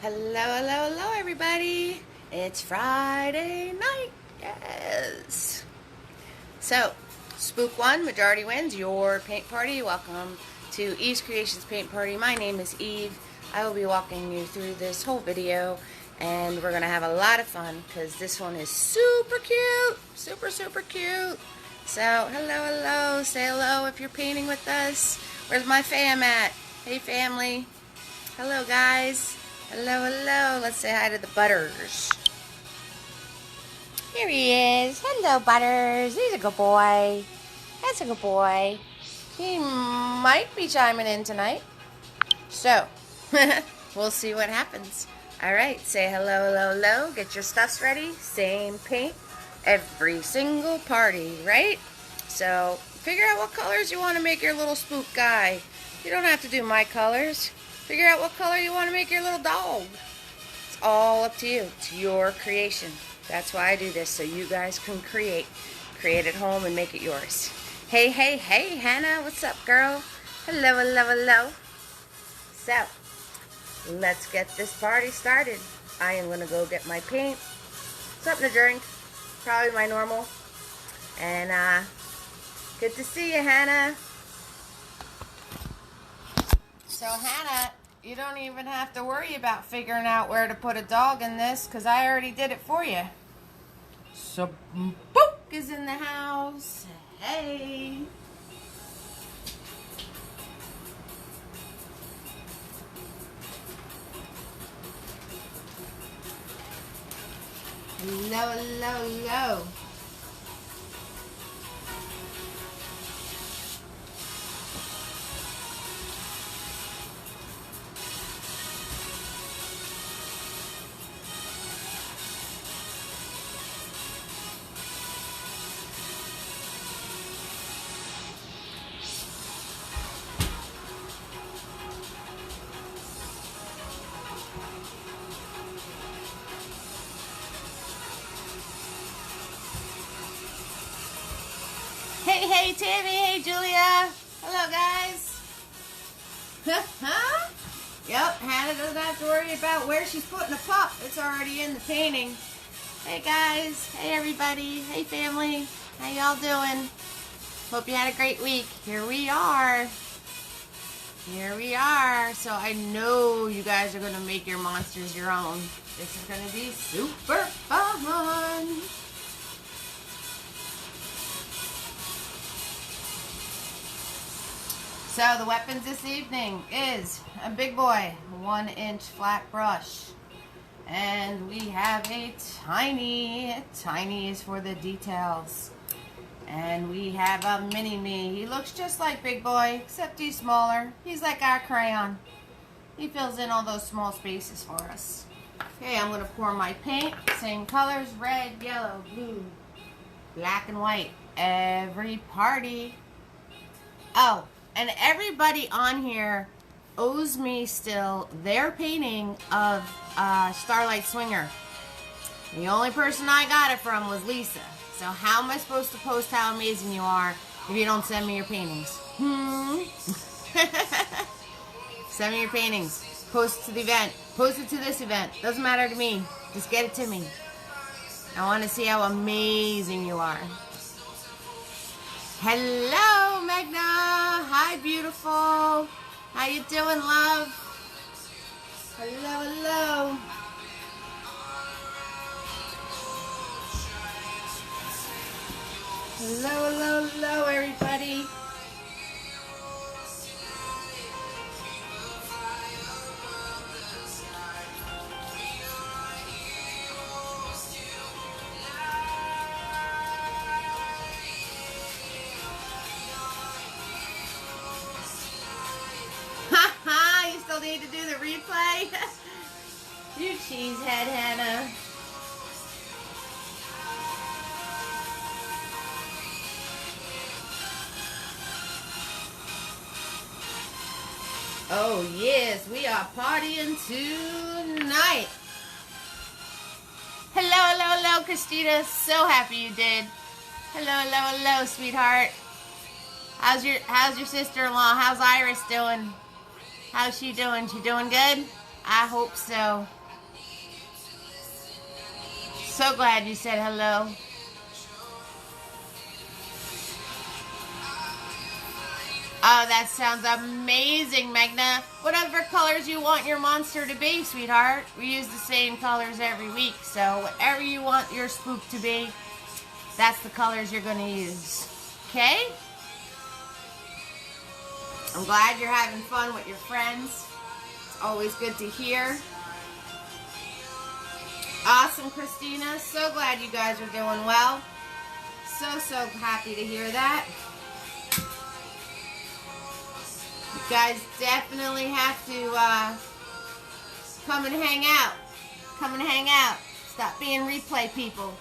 Hello, everybody. It's Friday night. Yes. So, Spook 1, majority wins, your paint party. Welcome to Eve's Creations Paint Party. My name is Eve. I will be walking you through this whole video, and we're going to have a lot of fun because this one is super cute. Super cute. So, hello. Say hello if you're painting with us. Where's my fam at? Hey, family. Hello, guys. Hello. Let's say hi to the Butters. Here he is. Hello, Butters. He's a good boy. That's a good boy. He might be chiming in tonight. So, we'll see what happens. Alright, say hello. Get your stuffs ready. Same paint every single party, right? So, figure out what colors you want to make your little spook guy. You don't have to do my colors. Figure out what color you want to make your little dog. It's all up to you. It's your creation. That's why I do this, so you guys can create. Create at home and make it yours. Hey, Hannah. What's up, girl? Hello. So, let's get this party started. I am going to go get my paint, something to drink, probably my normal. And, good to see you, Hannah. So, Hannah, you don't even have to worry about figuring out where to put a dog in this, because I already did it for you. So, Spook is in the house. Hey. Hello. Hey, Tammy. Hey, Julia. Hello, guys. Yep, Hannah doesn't have to worry about where she's putting a pup. It's already in the painting. Hey, guys. Hey, everybody. Hey, family. How y'all doing? Hope you had a great week. Here we are. So I know you guys are going to make your monsters your own. This is going to be super fun. So the weapons this evening is a big boy, 1-inch flat brush. And we have a tiny is for the details. And we have a mini-me. He looks just like big boy, except he's smaller. He's like our crayon. He fills in all those small spaces for us. Okay, I'm going to pour my paint. Same colors, red, yellow, blue, black, and white. Every party. Oh. And everybody on here owes me still their painting of Starlight Swinger. The only person I got it from was Lisa. So how am I supposed to post how amazing you are if you don't send me your paintings? Send me your paintings. Post it to the event. Post it to this event. Doesn't matter to me. Just get it to me. I want to see how amazing you are. Hello, Magna. Hi, beautiful. How you doing, love? Hello. Hello, everybody. Need to do the replay. You cheesehead, Hannah. Oh yes, we are partying tonight. Hello, Christina. So happy you did. Hello, sweetheart. How's your sister-in-law? How's Iris doing? How's she doing? She doing good? I hope so. So glad you said hello. Oh, that sounds amazing, Magna. Whatever colors you want your monster to be, sweetheart. We use the same colors every week, so whatever you want your spook to be, that's the colors you're going to use. Okay? I'm glad you're having fun with your friends. It's always good to hear. Awesome, Christina. So glad you guys are doing well. So happy to hear that. You guys definitely have to come and hang out. Come and hang out. Stop being replay people.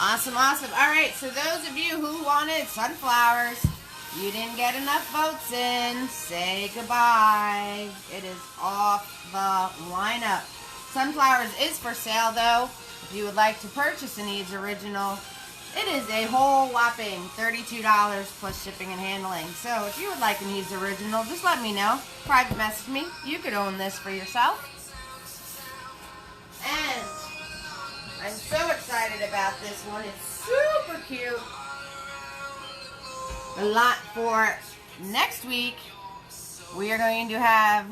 Awesome, awesome. All right, so those of you who wanted sunflowers, you didn't get enough votes in. Say goodbye. It is off the lineup. Sunflowers is for sale, though. If you would like to purchase an Eads Original, it is a whole whopping $32 plus shipping and handling. So if you would like an Eads Original, just let me know. Private message me. You could own this for yourself. And I'm so excited about this one. It's super cute. A lot for next week. We are going to have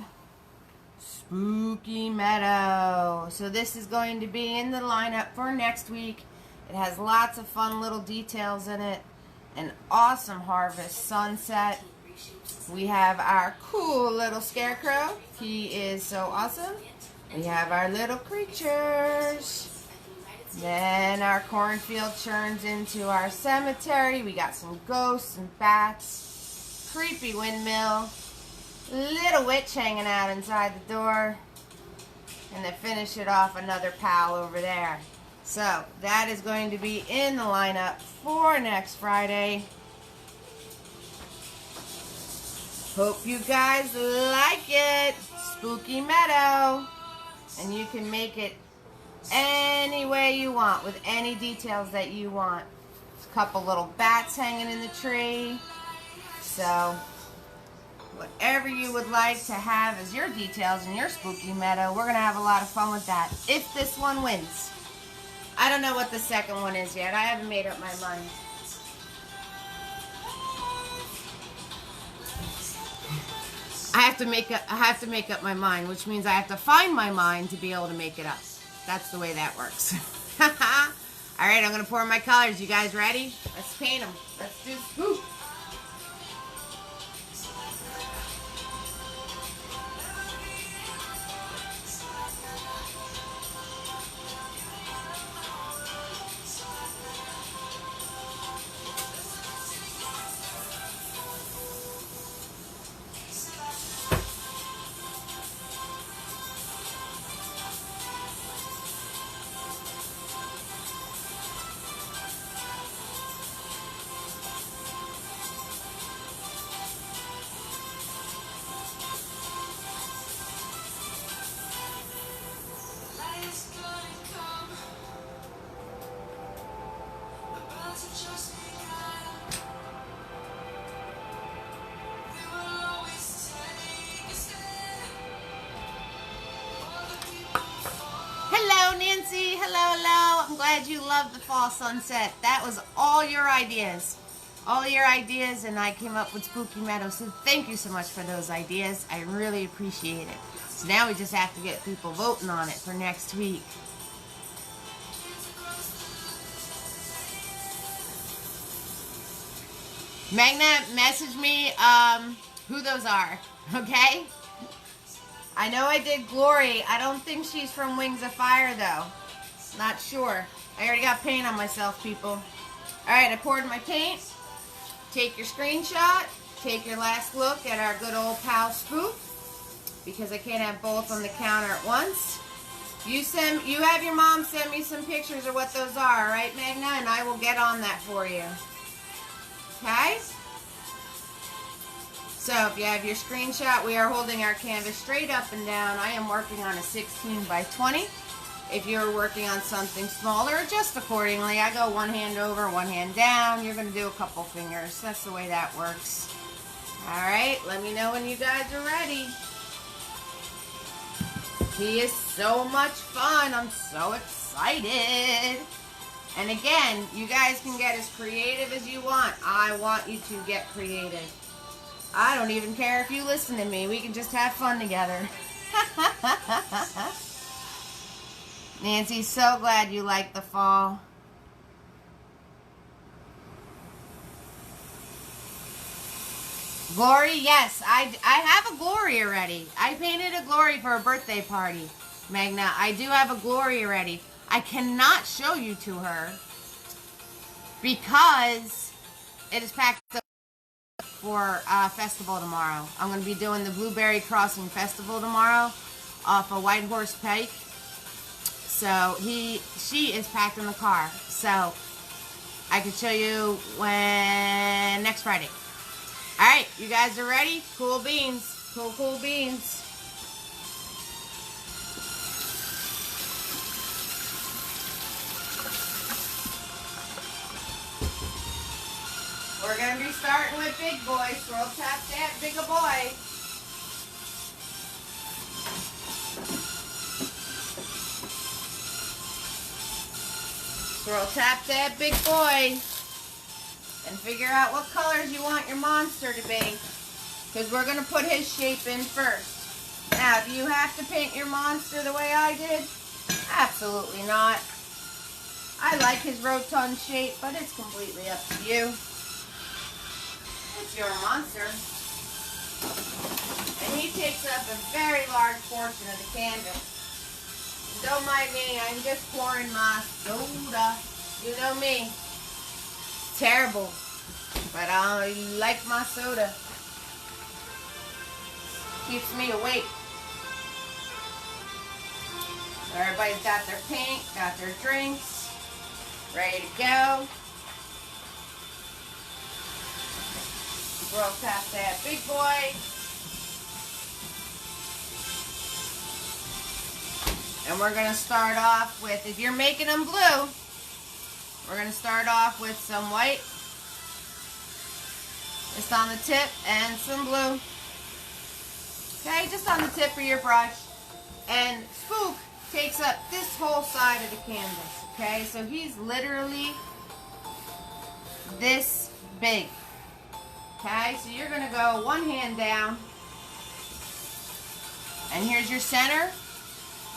Spooky Meadow. So this is going to be in the lineup for next week. It has lots of fun little details in it. An awesome harvest sunset. We have our cool little scarecrow. He is so awesome. We have our little creatures. Then our cornfield turns into our cemetery. We got some ghosts and bats. Creepy windmill. Little witch hanging out inside the door. And then finish it off, another pal over there. So that is going to be in the lineup for next Friday. Hope you guys like it. Spooky Meadow. And you can make it any way you want with any details that you want. There's a couple little bats hanging in the tree. So whatever you would like to have as your details in your Spooky Meadow, we're going to have a lot of fun with that if this one wins. I don't know what the second one is yet. I haven't made up my mind. I have to make up my mind, which means I have to find my mind to be able to make it up. That's the way that works. All right, I'm going to pour my colors. You guys ready? Let's paint them. Let's do Spook. Nancy, hello. I'm glad you love the fall sunset. That was all your ideas. All your ideas, and I came up with Spooky Meadow. So thank you so much for those ideas. I really appreciate it. So now we just have to get people voting on it for next week. Magna, message me who those are, okay? I know I did Glory. I don't think she's from Wings of Fire, though. Not sure. I already got paint on myself, people. Alright, I poured my paint. Take your screenshot. Take your last look at our good old pal Spook. Because I can't have both on the counter at once. You have your mom send me some pictures of what those are, right, Magna? And I will get on that for you. Okay? So if you have your screenshot, we are holding our canvas straight up and down. I am working on a 16 by 20. If you're working on something smaller, adjust accordingly. I go one hand over, one hand down. You're going to do a couple fingers. That's the way that works. All right, let me know when you guys are ready. He is so much fun. I'm so excited. And again, you guys can get as creative as you want. I want you to get creative. I don't even care if you listen to me. We can just have fun together. Nancy's so glad you like the fall. Glory, yes. I have a Glory already. I painted a Glory for a birthday party, Magna. I do have a Glory already. I cannot show you to her because it is packed up for festival tomorrow. I'm going to be doing the Blueberry Crossing Festival tomorrow off of White Horse Pike. So she is packed in the car. So I can show you when next Friday. All right, you guys are ready? Cool beans. Cool beans. We're going to be starting with big boy. Swirl tap that bigger boy. Swirl tap that big boy. And figure out what colors you want your monster to be. Because we're going to put his shape in first. Now, do you have to paint your monster the way I did? Absolutely not. I like his rotund shape, but it's completely up to you. It's your monster. And he takes up a very large portion of the canvas. Don't mind me, I'm just pouring my soda. You know me. Terrible. But I like my soda. Keeps me awake. So everybody's got their paint, got their drinks, ready to go. Swirl past that big boy. And we're going to start off with, if you're making them blue, we're going to start off with some white, just on the tip, and some blue. Okay, just on the tip of your brush. And Spook takes up this whole side of the canvas. Okay, so he's literally this big. Okay, so you're going to go one hand down. And here's your center.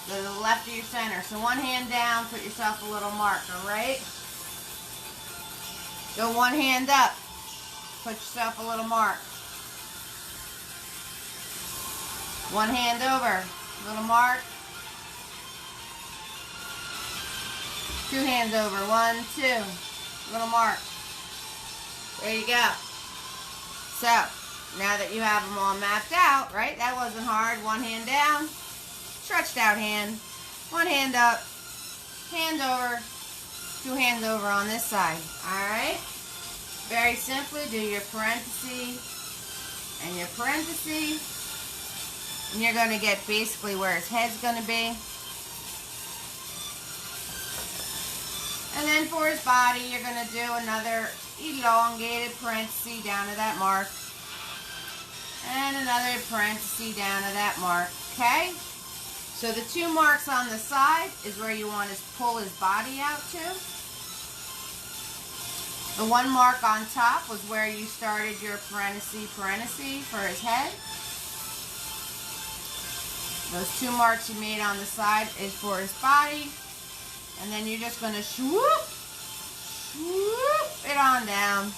Go to the left of your center. So one hand down, put yourself a little mark, alright? Go one hand up. Put yourself a little mark. One hand over. Little mark. Two hands over. 1, 2. Little mark. There you go. So, now that you have them all mapped out, right? That wasn't hard. One hand down. Stretched out hand. One hand up. Hand over. Two hands over on this side. Alright? Very simply, do your parenthesis and your parenthesis. And you're going to get basically where his head's going to be. And then for his body, you're going to do another elongated parenthesis down to that mark. And another parenthesis down to that mark. Okay? So the two marks on the side is where you want to pull his body out to. The one mark on top was where you started your parenthesis for his head. Those two marks you made on the side is for his body. And then you're just going to swoop it on down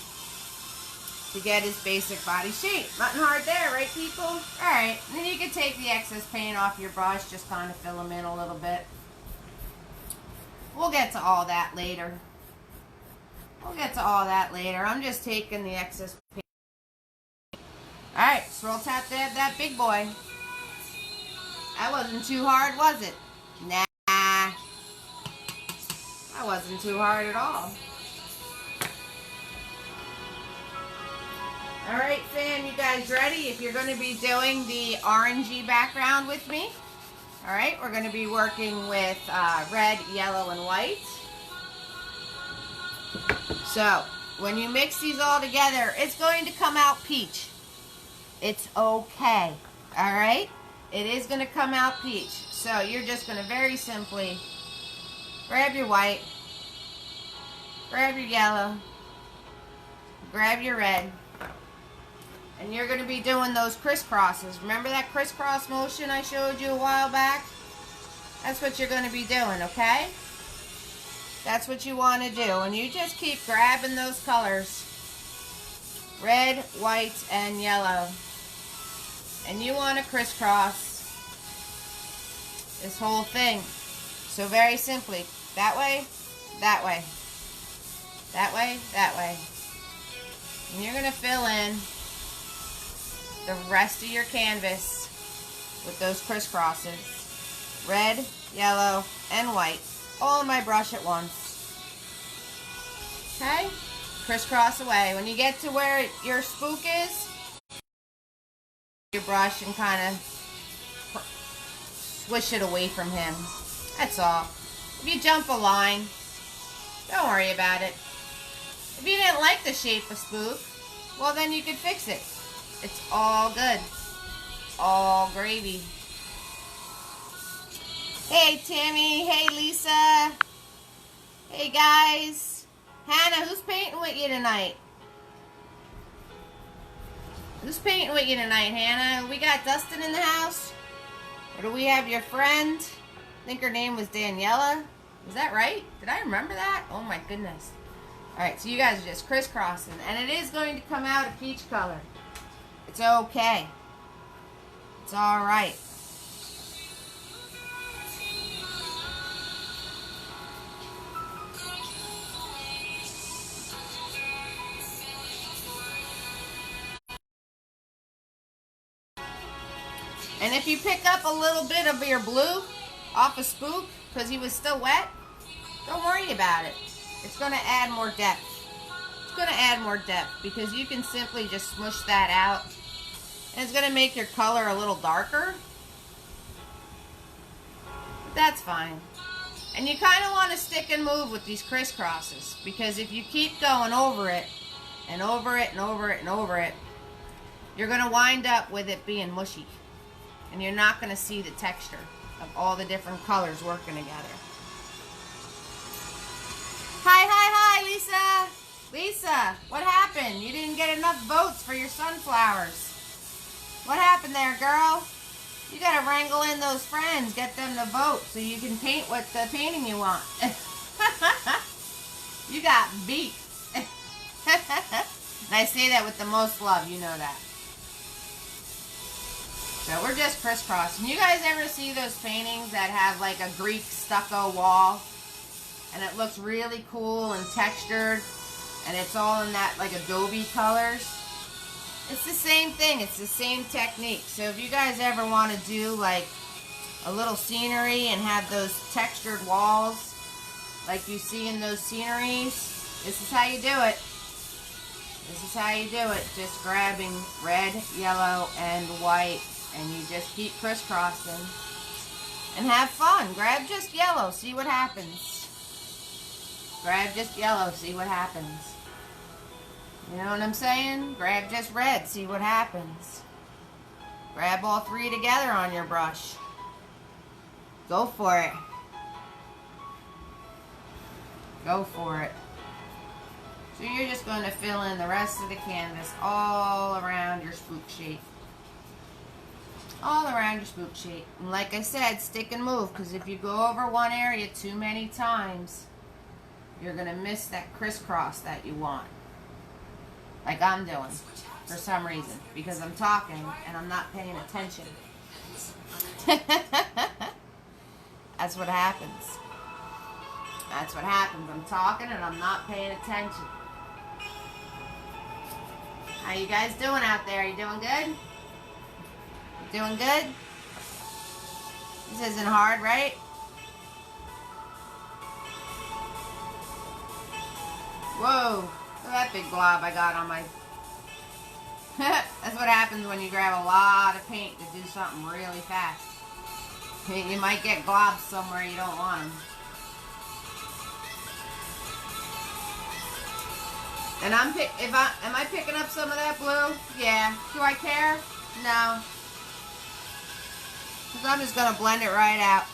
to get his basic body shape. Nothing hard there, right, people? Alright, and then you can take the excess paint off your brush, just kind of fill them in a little bit. We'll get to all that later. I'm just taking the excess paint. Alright, swirl tap that big boy. That wasn't too hard, was it? Nah. wasn't too hard at all. Alright, fam, you guys ready? If you're going to be doing the orangey background with me. Alright, we're going to be working with red, yellow, and white. So, when you mix these all together, it's going to come out peach. It's okay. Alright? It is going to come out peach. So, you're just going to very simply grab your white, grab your yellow, grab your red, and you're going to be doing those crisscrosses. Remember that crisscross motion I showed you a while back? That's what you're going to be doing, okay? That's what you want to do. And you just keep grabbing those colors. Red, white, and yellow. And you want to crisscross this whole thing. So very simply, that way, that way. That way, that way. And you're going to fill in the rest of your canvas with those crisscrosses. Red, yellow, and white. All in my brush at once. Okay? Crisscross away. When you get to where your spook is, your brush and kind of swish it away from him. That's all. If you jump a line, don't worry about it. If you didn't like the shape of Spook, well then you could fix it. It's all good. All gravy. Hey Tammy, hey Lisa. Hey guys. Hannah, who's painting with you tonight? Who's painting with you tonight, Hannah? We got Dustin in the house? Or do we have your friend? I think her name was Daniela. Is that right? Did I remember that? Oh my goodness. Alright, so you guys are just crisscrossing. And it is going to come out a peach color. It's okay. It's alright. And if you pick up a little bit of your blue off of Spook because he was still wet, don't worry about it. It's going to add more depth. It's going to add more depth because you can simply just smush that out. And it's going to make your color a little darker. But that's fine. And you kind of want to stick and move with these crisscrosses because if you keep going over it and over it and over it and over it, you're going to wind up with it being mushy. And you're not going to see the texture of all the different colors working together. Hi, Lisa. Lisa, what happened? You didn't get enough votes for your sunflowers. What happened there, girl? You got to wrangle in those friends, get them to vote so you can paint what the painting you want. You got beat. And I say that with the most love, you know that. So we're just crisscrossing. You guys ever see those paintings that have like a Greek stucco wall? And it looks really cool and textured. And it's all in that like adobe colors. It's the same thing. It's the same technique. So if you guys ever want to do like a little scenery and have those textured walls like you see in those sceneries, this is how you do it. This is how you do it. Just grabbing red, yellow, and white. And you just keep crisscrossing. And have fun. Grab just yellow. See what happens. Grab just yellow. See what happens. You know what I'm saying? Grab just red. See what happens. Grab all three together on your brush. Go for it. Go for it. So you're just going to fill in the rest of the canvas all around your spook shape. All around your spook shape. And like I said, stick and move, because if you go over one area too many times, you're going to miss that crisscross that you want. Like I'm doing, for some reason, because I'm talking and I'm not paying attention. That's what happens. That's what happens. I'm talking and I'm not paying attention. How you guys doing out there? You doing good? Doing good? This isn't hard, right? Whoa, look at that big glob I got on my... That's what happens when you grab a lot of paint to do something really fast. You might get globs somewhere you don't want them. And am I picking up some of that blue? Yeah. Do I care? No. Because I'm just going to blend it right out.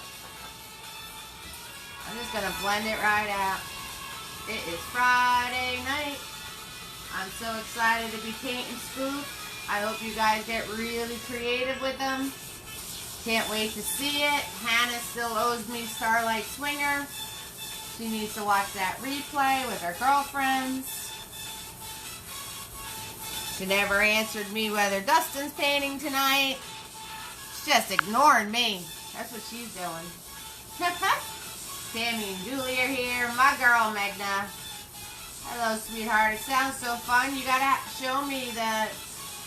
I'm just going to blend it right out. It is Friday night. I'm so excited to be painting Spook. I hope you guys get really creative with them. Can't wait to see it. Hannah still owes me Starlight Swinger. She needs to watch that replay with her girlfriends. She never answered me whether Dustin's painting tonight. She's just ignoring me. That's what she's doing. Tammy and Julie are here. My girl, Magna. Hello, sweetheart. It sounds so fun. You gotta show me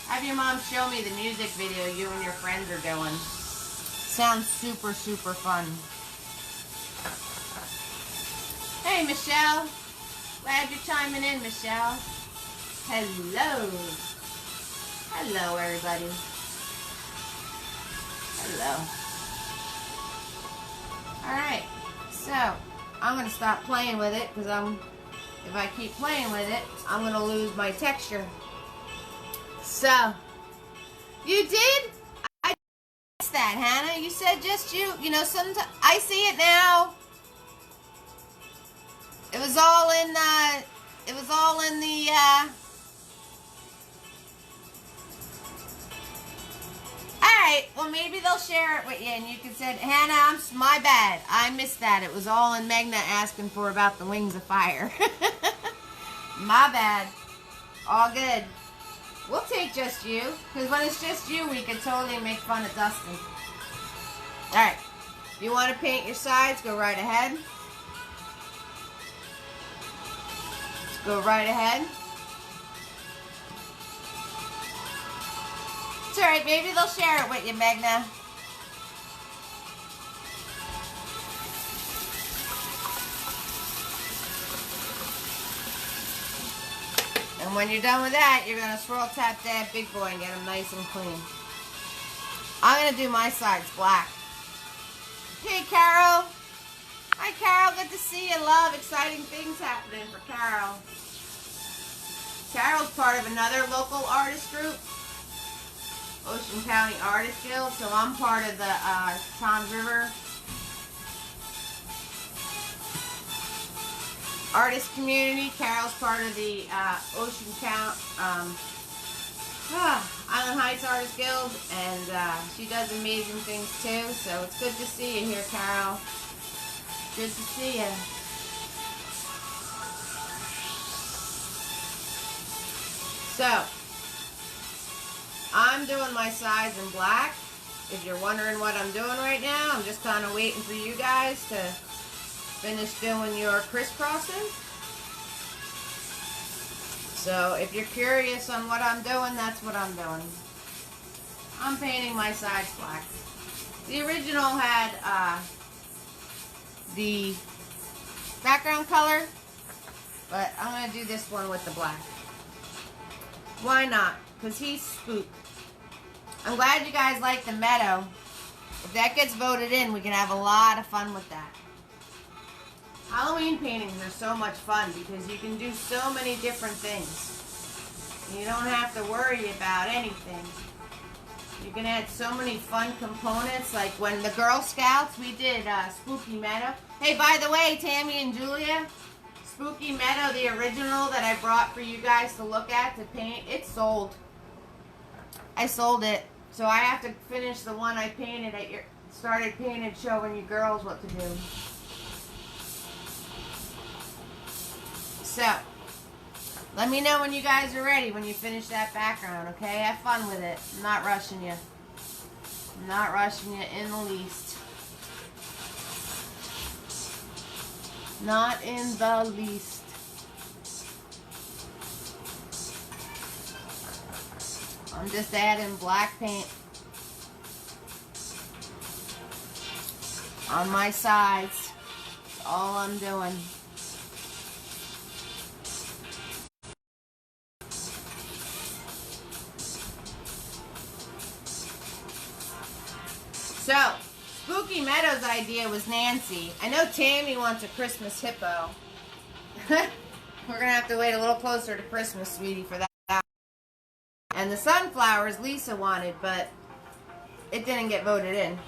have your mom show me the music video you and your friends are doing. Sounds super, super fun. Hey, Michelle. Glad you're chiming in, Michelle. Hello. Hello, everybody. Hello. Alright. So, I'm going to stop playing with it because if I keep playing with it, I'm going to lose my texture. So, you did? I missed that, Hannah. You said just you. You know, sometimes I see it now. It was all in the Alright, well maybe they'll share it with you and you can say, Hannah, my bad. I missed that. It was all in Magna asking for about the Wings of Fire. My bad. All good. We'll take just you. Because when it's just you, we can totally make fun of Dustin. Alright. If you want to paint your sides, go right ahead. Go right ahead. It's alright, maybe they'll share it with you, Magna. And when you're done with that, you're going to swirl tap that big boy and get them nice and clean. I'm going to do my sides black. Hey, Carol. Hi, Carol. Good to see you. Love. Exciting things happening for Carol. Carol's part of another local artist group, Ocean County Artist Guild, so I'm part of the Toms River artist community. Carol's part of the Ocean County Island Heights Artist Guild, and she does amazing things too, so it's good to see you here, Carol. Good to see you. So, I'm doing my sides in black. If you're wondering what I'm doing right now, I'm just kind of waiting for you guys to finish doing your crisscrossing. So, if you're curious on what I'm doing, that's what I'm doing. I'm painting my sides black. The original had the background color, but I'm going to do this one with the black. Why not? Because he's Spook. I'm glad you guys like the meadow. If that gets voted in, we can have a lot of fun with that. Halloween paintings are so much fun because you can do so many different things. You don't have to worry about anything. You can add so many fun components. Like when the Girl Scouts, we did Spooky Meadow. Hey, by the way, Tammy and Julia, Spooky Meadow, the original that I brought for you guys to look at, to paint, it's sold. I sold it. So I have to finish the one I painted started painting, showing you girls what to do. So, let me know when you guys are ready, when you finish that background, okay? Have fun with it. I'm not rushing you. I'm not rushing you in the least. Not in the least. I'm just adding black paint on my sides. That's all I'm doing. So, Spooky Meadows' idea was Nancy. I know Tammy wants a Christmas hippo. We're going to have to wait a little closer to Christmas, sweetie, for that. And the sunflowers Lisa wanted, but it didn't get voted in.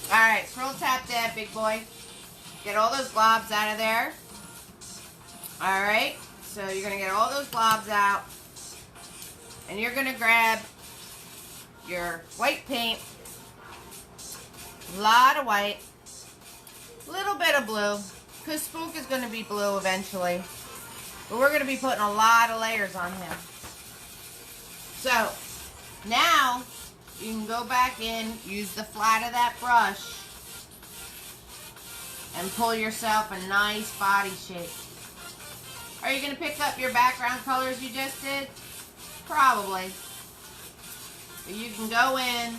Alright, scroll tap that, big boy. Get all those globs out of there. Alright, so you're going to get all those globs out. And you're going to grab your white paint. A lot of white. A little bit of blue. Because Spook is going to be blue eventually. But we're going to be putting a lot of layers on him. So, now you can go back in, use the flat of that brush, and pull yourself a nice body shape. Are you going to pick up your background colors you just did? Probably. But you can go in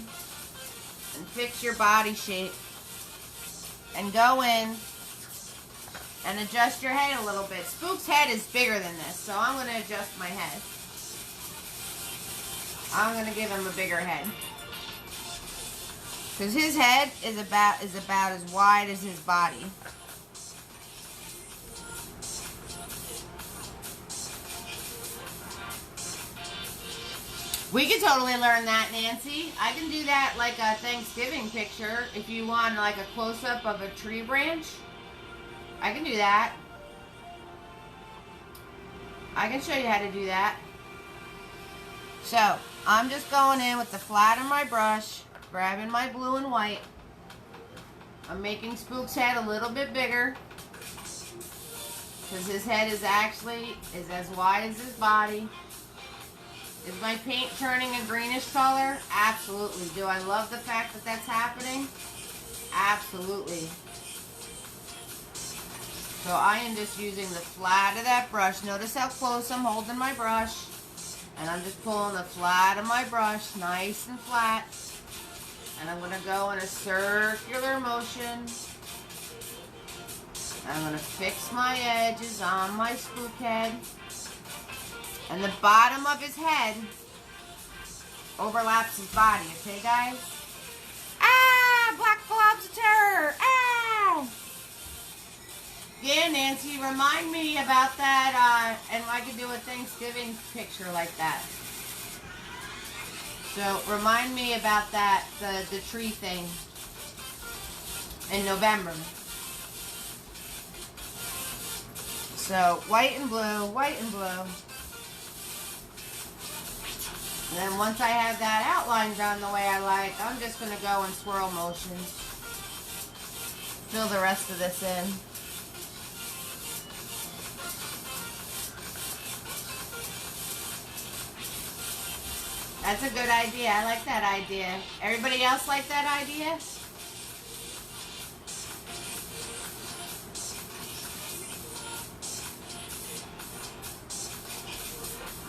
and fix your body shape. And go in and adjust your head a little bit. Spook's head is bigger than this, so I'm going to adjust my head. I'm going to give him a bigger head. Because his head is about as wide as his body. We could totally learn that, Nancy. I can do that like a Thanksgiving picture. If you want like a close-up of a tree branch, I can do that. I can show you how to do that. So, I'm just going in with the flat of my brush, grabbing my blue and white. I'm making Spook's head a little bit bigger, because his head is as wide as his body. Is my paint turning a greenish color? Absolutely. Do I love the fact that that's happening? Absolutely. So I am just using the flat of that brush. Notice how close I'm holding my brush. And I'm just pulling the flat of my brush nice and flat. And I'm going to go in a circular motion. I'm going to fix my edges on my Spook head. And the bottom of his head overlaps his body, okay, guys? Ah! Black globs of terror! Ah! Yeah, Nancy, remind me about that, and I could do a Thanksgiving picture like that. So, remind me about that, the tree thing in November. So, white and blue, white and blue. And then once I have that outline done the way I like, I'm just going to go in swirl motions. Fill the rest of this in. That's a good idea. I like that idea. Everybody else like that idea?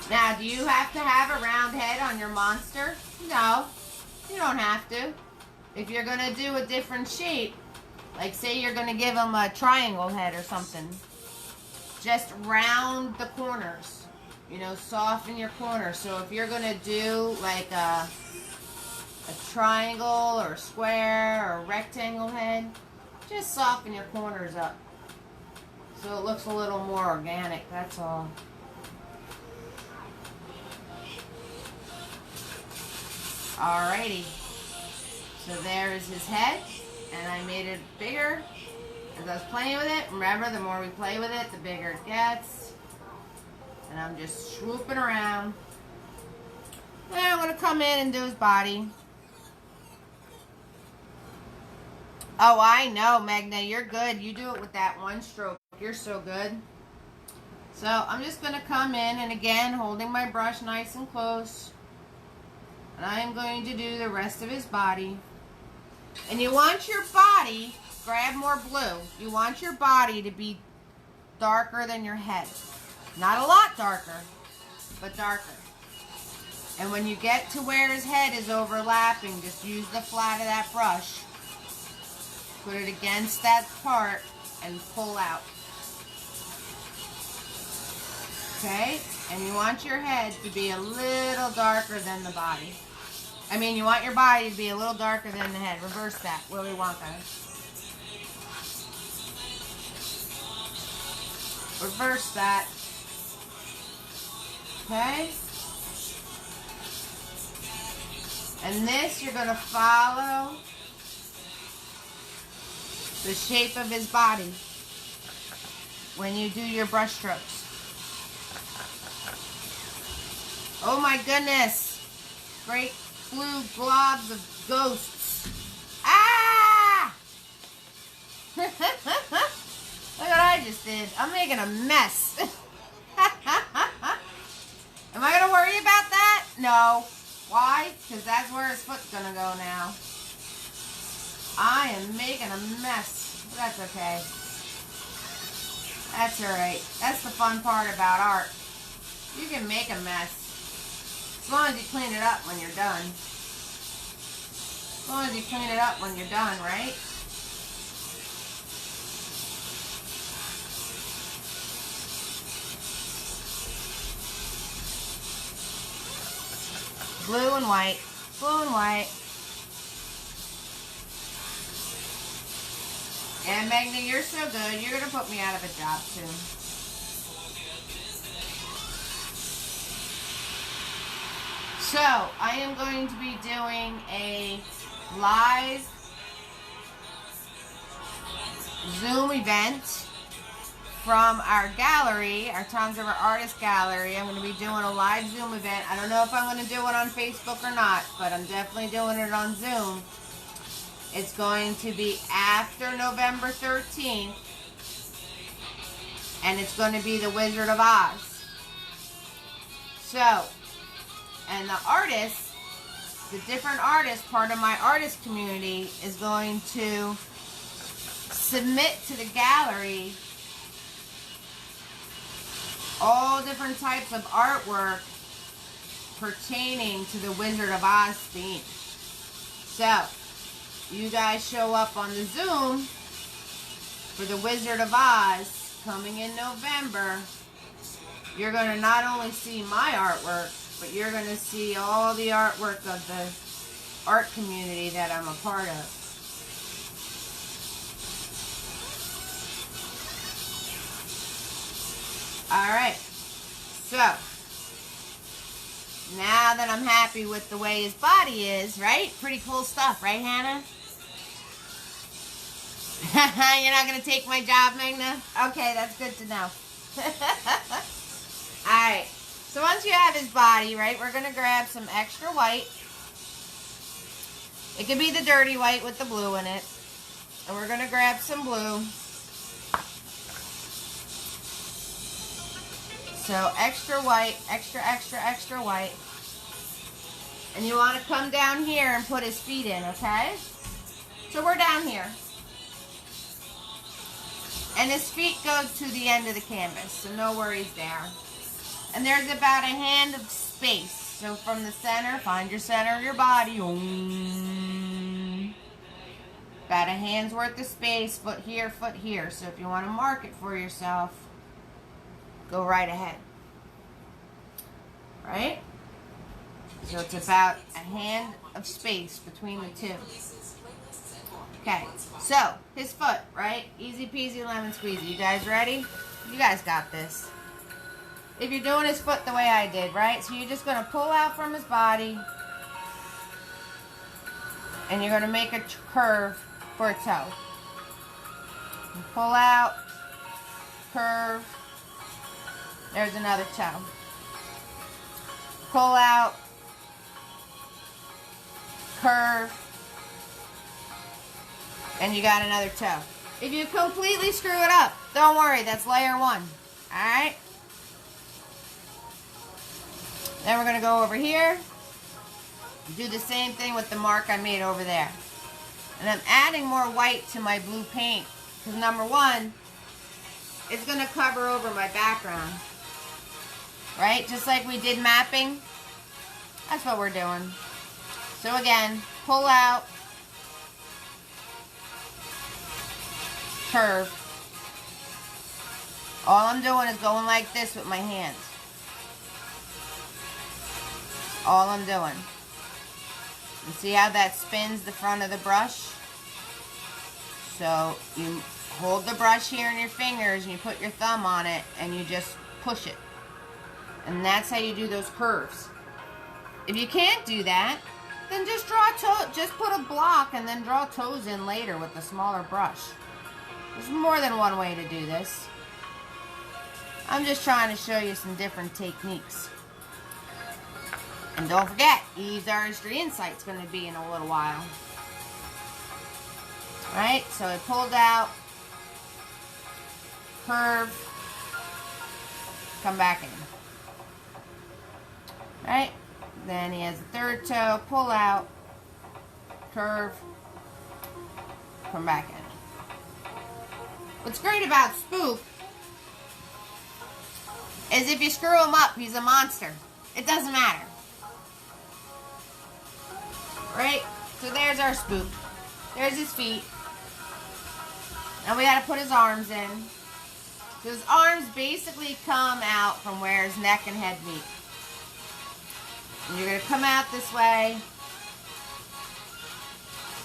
Now, do you have to have a round head on your monster? No, you don't have to. If you're going to do a different shape, like say you're going to give them a triangle head or something, just round the corners. You know, soften your corners. So if you're going to do like a triangle or a square or a rectangle head, just soften your corners up so it looks a little more organic, that's all. Alrighty, so there is his head, and I made it bigger as I was playing with it. Remember, the more we play with it, the bigger it gets. And I'm just swooping around. And I'm going to come in and do his body. Oh, I know, Magna, you're good. You do it with that one stroke. You're so good. So I'm just going to come in, and again, holding my brush nice and close. And I am going to do the rest of his body. And you want your body, grab more blue. You want your body to be darker than your head. Not a lot darker. but darker. And when you get to where his head is overlapping, just use the flat of that brush. Put it against that part and pull out. Okay? And you want your head to be a little darker than the body. I mean, you want your body to be a little darker than the head. Reverse that. Willy Wonka. Reverse that. Okay? And this, you're going to follow the shape of his body when you do your brush strokes. Oh my goodness. Great blue globs of ghosts. Ah! Look what I just did. I'm making a mess. Am I going to worry about that? No. Why? Because that's where his foot's going to go now. I am making a mess. That's okay. That's alright. That's the fun part about art. You can make a mess. As long as you clean it up when you're done. As long as you clean it up when you're done, right? Blue and white. Blue and white. And Magna, you're so good. You're going to put me out of a job soon. So, I am going to be doing a live Zoom event from our gallery, our Tom's River Artist Gallery. I'm going to be doing a live Zoom event. I don't know if I'm going to do it on Facebook or not, but I'm definitely doing it on Zoom. It's going to be after November 13th, and it's going to be the Wizard of Oz. So, and the artists, the different artists, part of my artist community, is going to submit to the gallery all different types of artwork pertaining to the Wizard of Oz theme. So, you guys show up on the Zoom for the Wizard of Oz coming in November. You're going to not only see my artwork, but you're going to see all the artwork of the art community that I'm a part of. Alright, so now that I'm happy with the way his body is, right? Pretty cool stuff, right, Hannah? You're not going to take my job, Magna? Okay, that's good to know. Alright, so once you have his body, right, we're going to grab some extra white. It could be the dirty white with the blue in it. And we're going to grab some blue. So extra white, extra white. And you want to come down here and put his feet in, okay? So we're down here. And his feet go to the end of the canvas, so no worries there. And there's about a hand of space. So from the center, find your center of your body. About a hand's worth of space, foot here, foot here. So if you want to mark it for yourself, go right ahead. Right? So it's about a hand of space between the two. Okay, so his foot, right? Easy peasy lemon squeezy. You guys ready? You guys got this. If you're doing his foot the way I did, right? So you're just going to pull out from his body. And you're going to make a curve for a toe. And pull out, curve. There's another toe. Pull out, curve, and you got another toe. If you completely screw it up, don't worry, that's layer one. Alright? Then we're going to go over here, do the same thing with the mark I made over there. And I'm adding more white to my blue paint, because number one, it's going to cover over my background. Right? Just like we did mapping. That's what we're doing. So again, pull out, curve. All I'm doing is going like this with my hands. All I'm doing. And see how that spins the front of the brush? So you hold the brush here in your fingers and you put your thumb on it and you just push it. And that's how you do those curves. If you can't do that, then just draw just put a block and then draw toes in later with the smaller brush. There's more than one way to do this. I'm just trying to show you some different techniques. And don't forget, Eve's Artistry Insight's going to be in a little while. Right? So I pulled out, curve, come back in. Right? Then he has a third toe, pull out, curve, come back in. What's great about Spook is if you screw him up, he's a monster. It doesn't matter. Right? So there's our Spook. There's his feet. Now we got to put his arms in. So his arms basically come out from where his neck and head meet. And you're going to come out this way.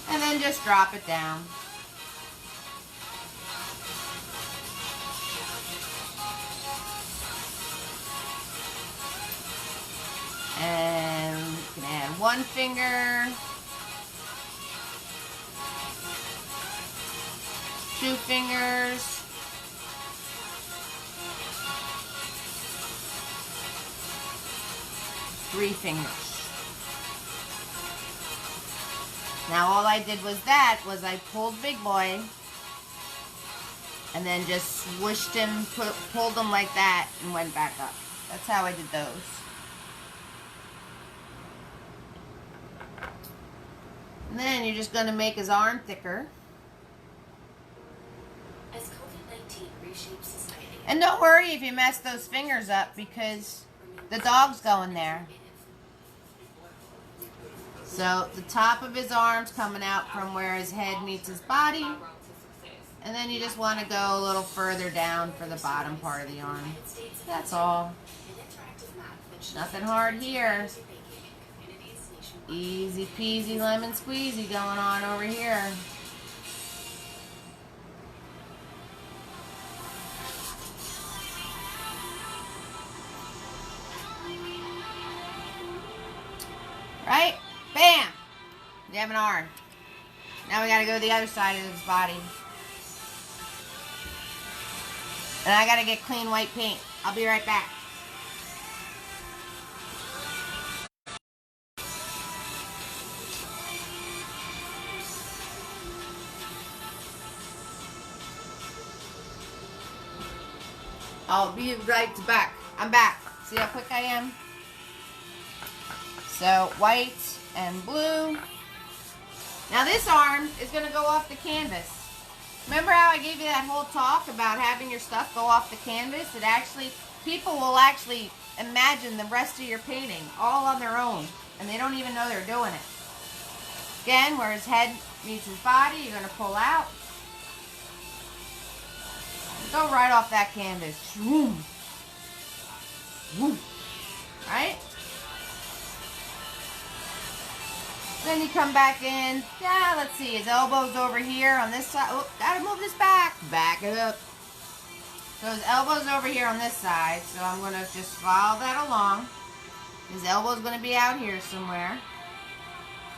And then just drop it down. And you can add one finger, two fingers, three fingers. Now all I did was I pulled Big Boy and then just swished him, pulled him like that and went back up. That's how I did those. And then you're just going to make his arm thicker. As COVID-19 reshapes society. And don't worry if you mess those fingers up because the dog's going there. So the top of his arm's coming out from where his head meets his body. And then you just want to go a little further down for the bottom part of the arm. That's all. Nothing hard here. Easy peasy lemon squeezy going on over here. Right? Bam! You have an arm. Now we gotta go to the other side of his body. And I gotta get clean white paint. I'll be right back. I'll be right back. I'm back. See how quick I am? So, white and blue. Now this arm is going to go off the canvas. Remember how I gave you that whole talk about having your stuff go off the canvas? People will actually imagine the rest of your painting all on their own. And they don't even know they're doing it. Again, where his head meets his body, you're going to pull out. Go right off that canvas. Shroom. Right? Then you come back in. Yeah, let's see. His elbow's over here on this side. Oh, gotta move this back. Back it up. So his elbow's over here on this side. So I'm going to just follow that along. His elbow's going to be out here somewhere.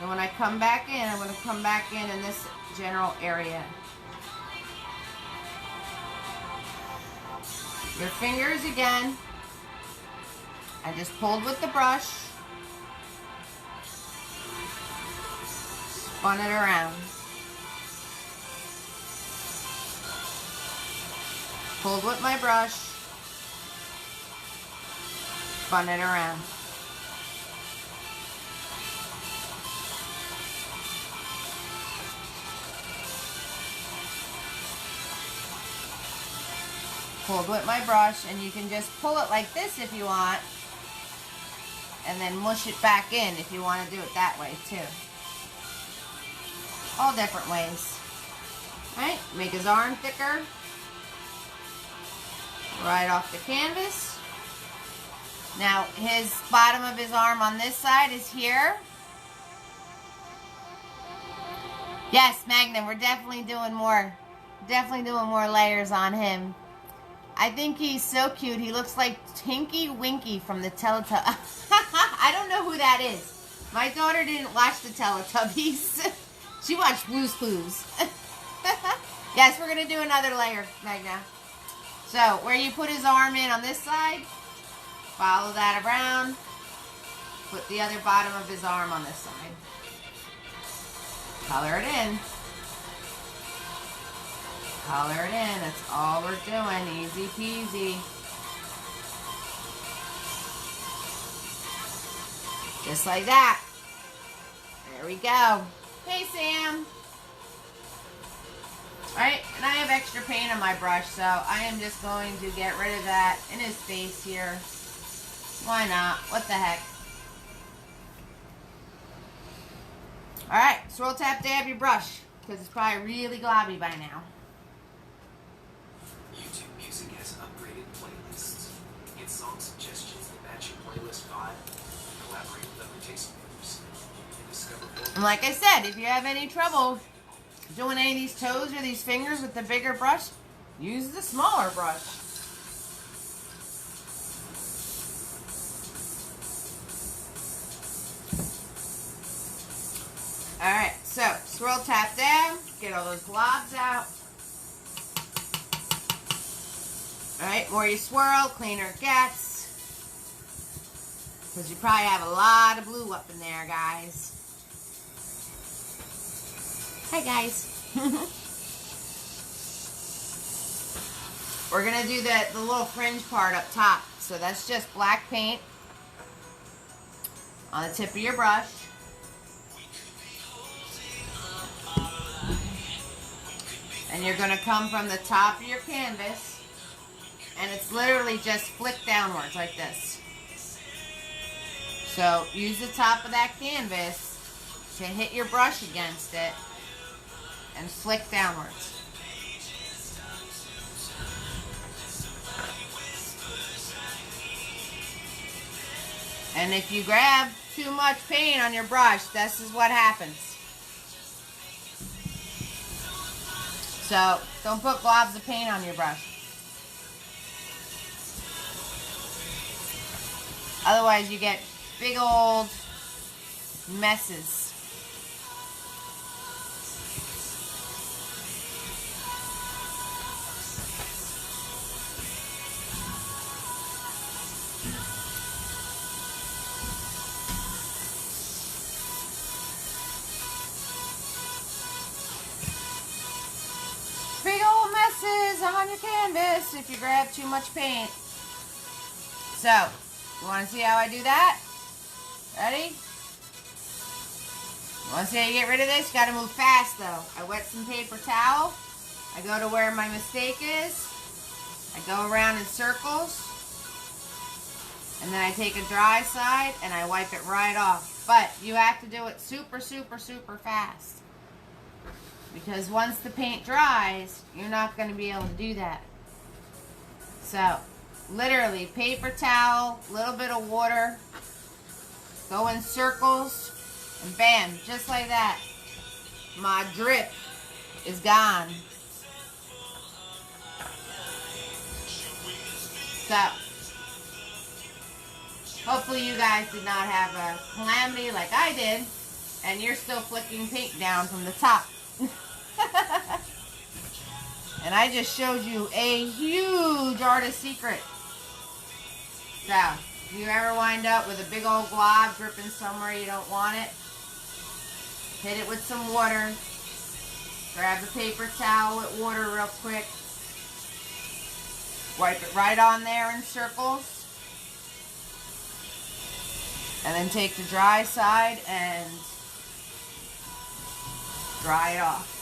So when I come back in, I'm going to come back in this general area. Your fingers again. I just pulled with the brush. Spun it around. Pulled with my brush. Spun it around. pulled with my brush, and you can just pull it like this if you want, and then mush it back in if you want to do it that way too. All different ways. Alright, make his arm thicker. Right off the canvas. Now his bottom of his arm on this side is here. Yes, Magnum, we're definitely doing more layers on him. I think he's so cute. He looks like Tinky Winky from the Teletubbies. I don't know who that is. My daughter didn't watch the Teletubbies. She watched Blue's Clues. Yes, we're going to do another layer, Magna. So, where you put his arm in on this side, follow that around. Put the other bottom of his arm on this side. Color it in. Color it in. That's all we're doing. Easy peasy. Just like that. There we go. Hey, Sam. Alright, and I have extra paint on my brush, so I am just going to get rid of that in his face here. Why not? What the heck? Alright, swirl, tap, dab your brush, because it's probably really globby by now. YouTube Music has upgraded playlists. Get song suggestions that match your playlist vibe. Collaborate with other taste makers. And discover more. And like I said, if you have any trouble doing any of these toes or these fingers with the bigger brush, use the smaller brush. Alright, so swirl, tap, dab, get all those blobs out. Alright, more you swirl, cleaner it gets. Because you probably have a lot of blue up in there, guys. Hi, guys. We're going to do the little fringe part up top. So that's just black paint on the tip of your brush. And you're going to come from the top of your canvas, and it's literally just flick downwards like this. So use the top of that canvas to hit your brush against it and flick downwards. And if you grab too much paint on your brush, this is what happens. So, don't put globs of paint on your brush. Otherwise, you get big old messes. Big old messes on your canvas if you grab too much paint. So, you want to see how I do that? Ready? You want to see how you get rid of this? You got to move fast though. I wet some paper towel. I go to where my mistake is. I go around in circles. And then I take a dry side and I wipe it right off. But you have to do it super, super, super fast. Because once the paint dries, you're not going to be able to do that. So, literally, paper towel, a little bit of water, go in circles, and bam, just like that, my drip is gone. So, hopefully you guys did not have a calamity like I did, and you're still flicking paint down from the top. And I just showed you a huge artist secret. So, if you ever wind up with a big old glob dripping somewhere you don't want it, hit it with some water. Grab the paper towel with water real quick. Wipe it right on there in circles. And then take the dry side and dry it off.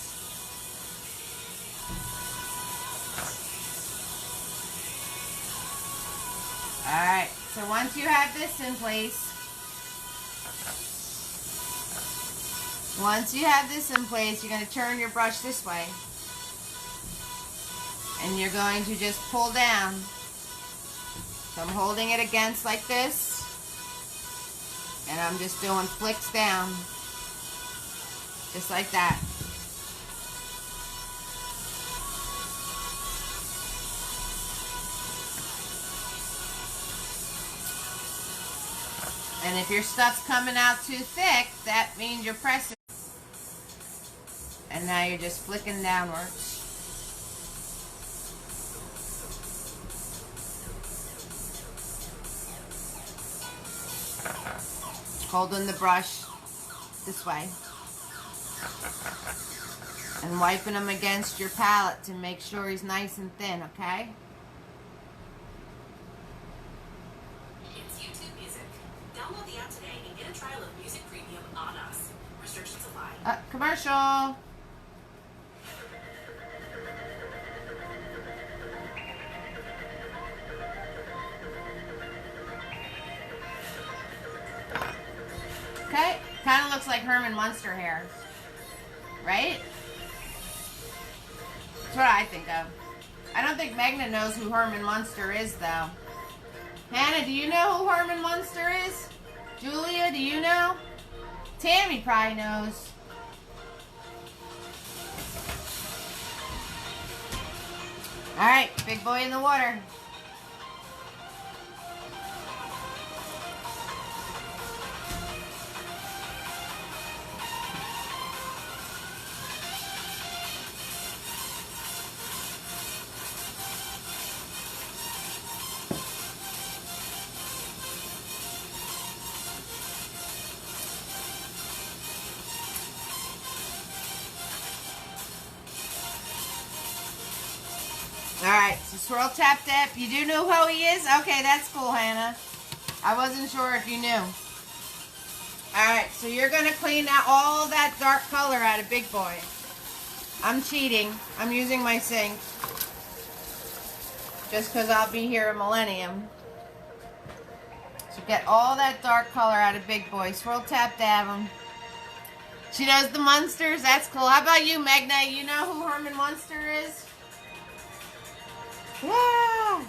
so once you have this in place, you're going to turn your brush this way. And you're going to just pull down. So I'm holding it against like this. And I'm just doing flicks down. Just like that. And if your stuff's coming out too thick, that means you're pressing. And now you're just flicking downwards. Holding the brush this way. And wiping him against your palette to make sure he's nice and thin, okay? It's YouTube Music. Download the app today and get a trial of Music Premium on us. Restrictions apply. Commercial. Okay, kind of looks like Herman Munster hair, right? That's what I think of. I don't think Magna knows who Herman Munster is, though. Hannah, do you know who Herman Munster is? Julia, do you know? Tammy probably knows. All right, big boy in the water. Alright, so swirl tap tap. You do know who he is? Okay, that's cool, Hannah. I wasn't sure if you knew. Alright, so you're going to clean out all that dark color out of Big Boy. I'm cheating. I'm using my sink. Just because I'll be here a millennium. So get all that dark color out of Big Boy. Swirl tap dab him. She knows the Munsters. That's cool. How about you, Magna? You know who Herman Munster is? Yeah.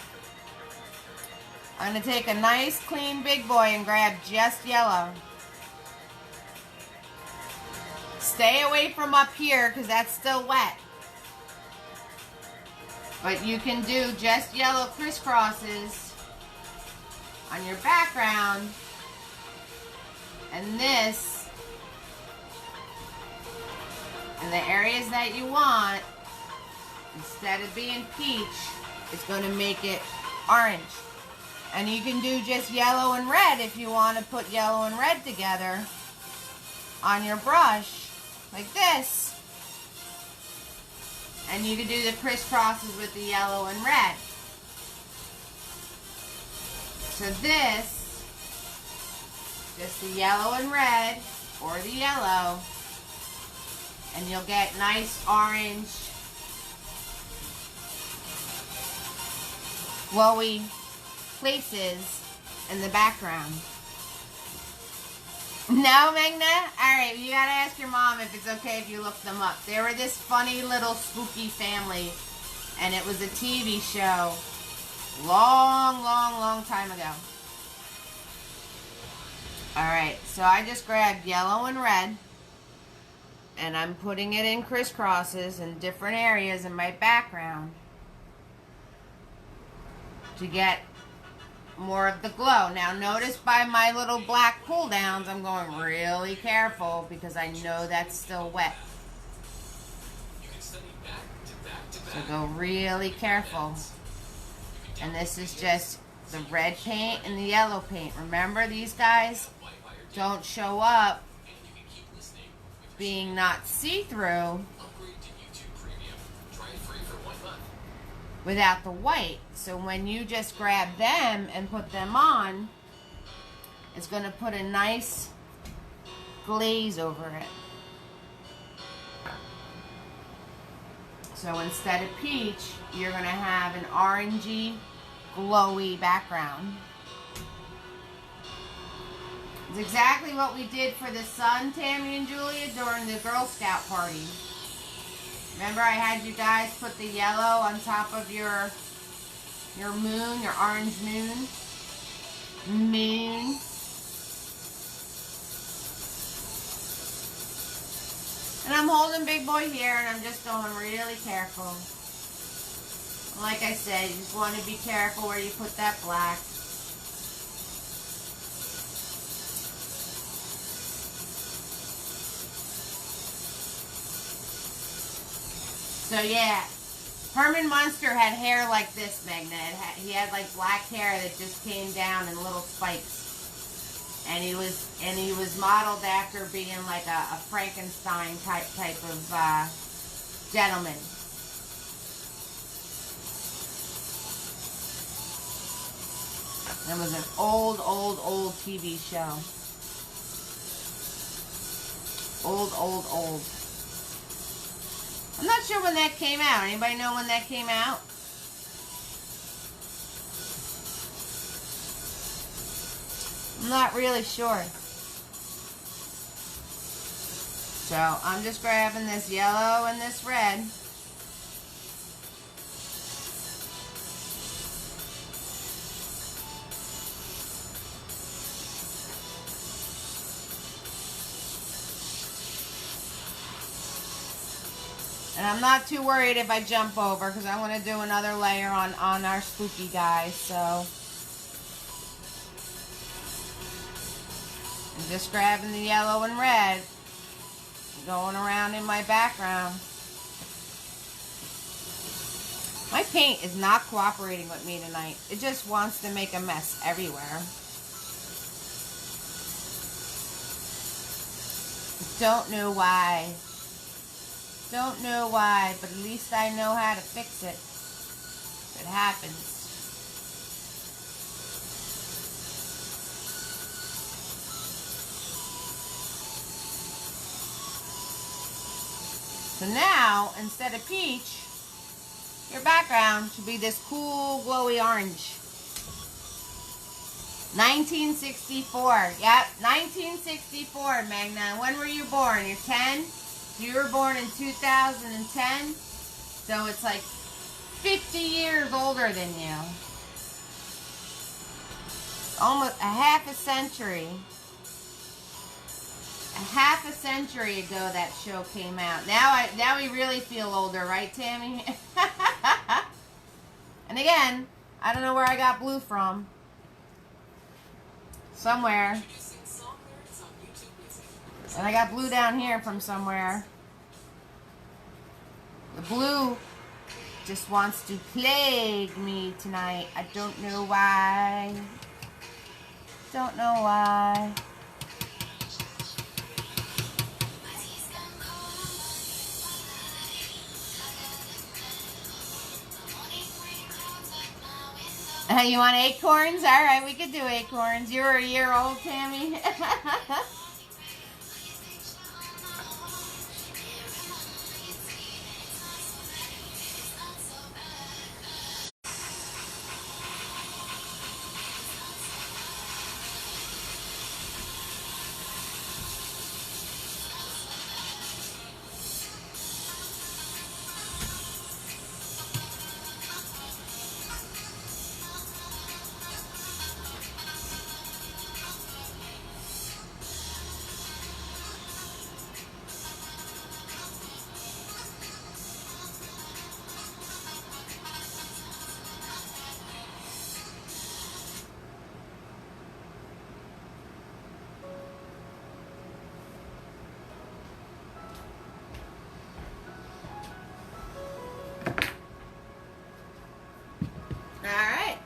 I'm going to take a nice clean Big Boy and grab just yellow. Stay away from up here because that's still wet. But you can do just yellow crisscrosses on your background. And this, in the areas that you want, instead of being peach, it's going to make it orange. And you can do just yellow and red if you want to put yellow and red together on your brush, like this. And you can do the crisscrosses with the yellow and red. So this, just the yellow and red, or the yellow, and you'll get nice orange, glowy places in the background. No, Magna? Alright, you gotta ask your mom if it's okay if you look them up. They were this funny little spooky family, and it was a TV show long time ago. Alright, so I just grabbed yellow and red, and I'm putting it in crisscrosses in different areas in my background to get more of the glow. Now notice by my little black pull downs, I'm going really careful because I know that's still wet. So go really careful. And this is just the red paint and the yellow paint. Remember, these guys don't show up being not see-through without the white. So when you just grab them and put them on, it's going to put a nice glaze over it. So instead of peach, you're going to have an orangey, glowy background. It's exactly what we did for the sun, Tammy and Julia, during the Girl Scout party. Remember I had you guys put the yellow on top of your moon, your orange moon? Moon. And I'm holding Big Boy here, and I'm just going really careful. Like I said, you just want to be careful where you put that black. So yeah, Herman Munster had hair like this, Magna. He had like black hair that just came down in little spikes. And he was modeled after being like a Frankenstein type of gentleman. It was an old TV show. Old. I'm not sure when that came out. Anybody know when that came out? I'm not really sure. So I'm just grabbing this yellow and this red. And I'm not too worried if I jump over because I want to do another layer on our spooky guys. So I'm just grabbing the yellow and red, going around in my background. My paint is not cooperating with me tonight. It just wants to make a mess everywhere. Don't know why. Don't know why, but at least I know how to fix it. It happens. So now, instead of peach, your background should be this cool, glowy orange. 1964. Yep, 1964, Magna. When were you born? You're 10? You were born in 2010, so it's like 50 years older than you. Almost a half a century. A half a century ago that show came out. Now we really feel older, right, Tammy? And again, I don't know where I got blue from. Somewhere. And I got blue down here from somewhere. The blue just wants to plague me tonight. I don't know why. Don't know why. You want acorns? All right, we could do acorns. You're a year old, Tammy. Alright.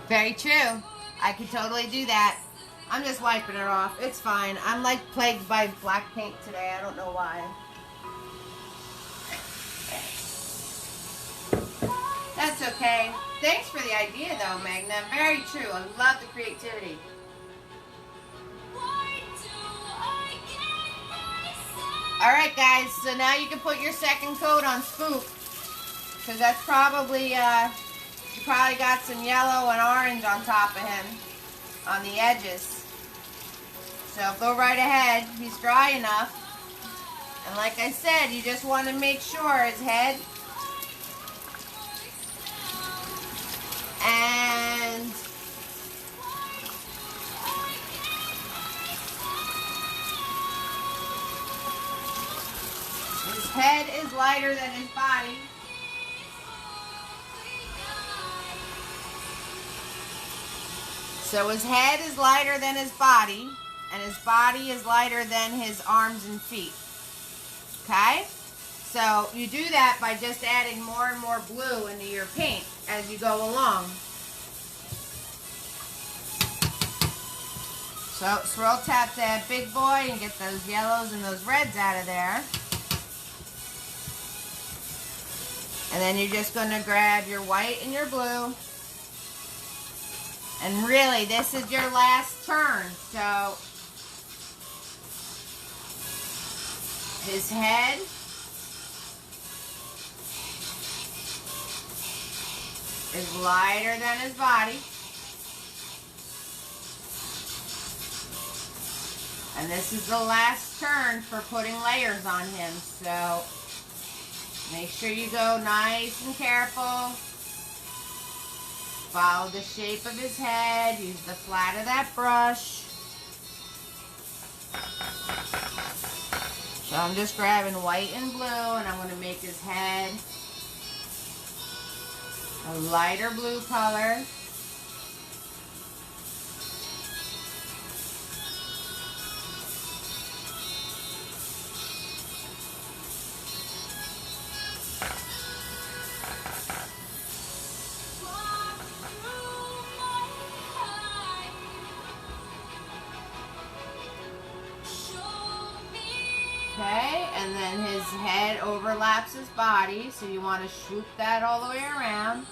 Very true. I could totally do that. I'm just wiping it off. It's fine. I'm like plagued by black paint today. I don't know why. That's okay. Thanks for the idea though, Magna. Very true. I love the creativity. Alright guys, so now you can put your second coat on Spook. Because that's probably probably got some yellow and orange on top of him, on the edges. So go right ahead. He's dry enough. And like I said, you just want to make sure his head and his head is lighter than his body. So his head is lighter than his body, and his body is lighter than his arms and feet. Okay? So you do that by just adding more and more blue into your paint as you go along. So swirl tap that big boy and get those yellows and those reds out of there. And then you're just going to grab your white and your blue. And really, this is your last turn. So his head is lighter than his body. And this is the last turn for putting layers on him. So make sure you go nice and careful. Follow the shape of his head. Use the flat of that brush. So I'm just grabbing white and blue, and I'm going to make his head a lighter blue color. Okay, and then his head overlaps his body, so you want to swoop that all the way around.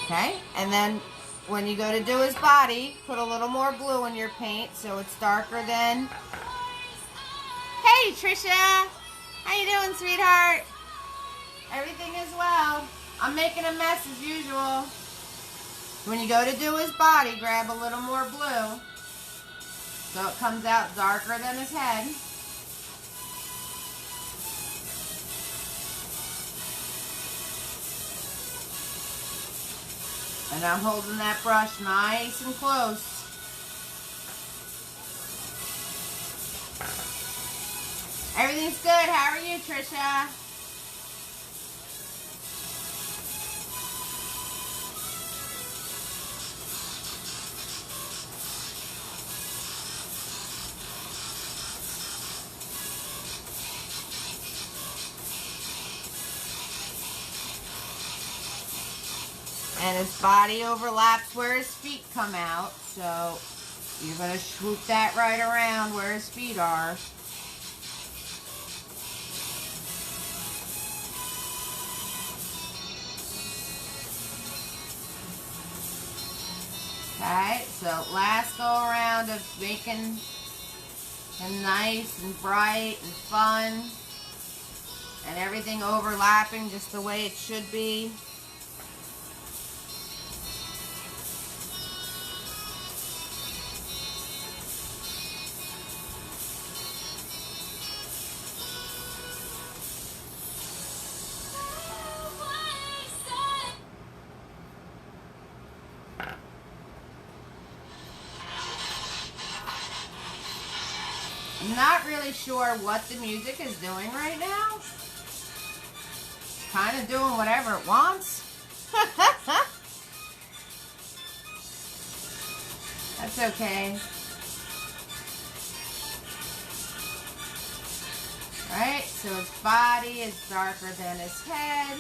Okay, and then when you go to do his body, put a little more blue in your paint so it's darker than... Hey, Trisha! How you doing, sweetheart? Everything is well. I'm making a mess as usual. When you go to do his body, grab a little more blue so it comes out darker than his head. And I'm holding that brush nice and close. Everything's good. How are you, Trisha? And his body overlaps where his feet come out, so you're going to swoop that right around where his feet are. Okay, so last go around of making him nice and bright and fun, and everything overlapping just the way it should be. I'm not really sure what the music is doing right now. Kind of doing whatever it wants. That's okay. Alright, so his body is darker than his head.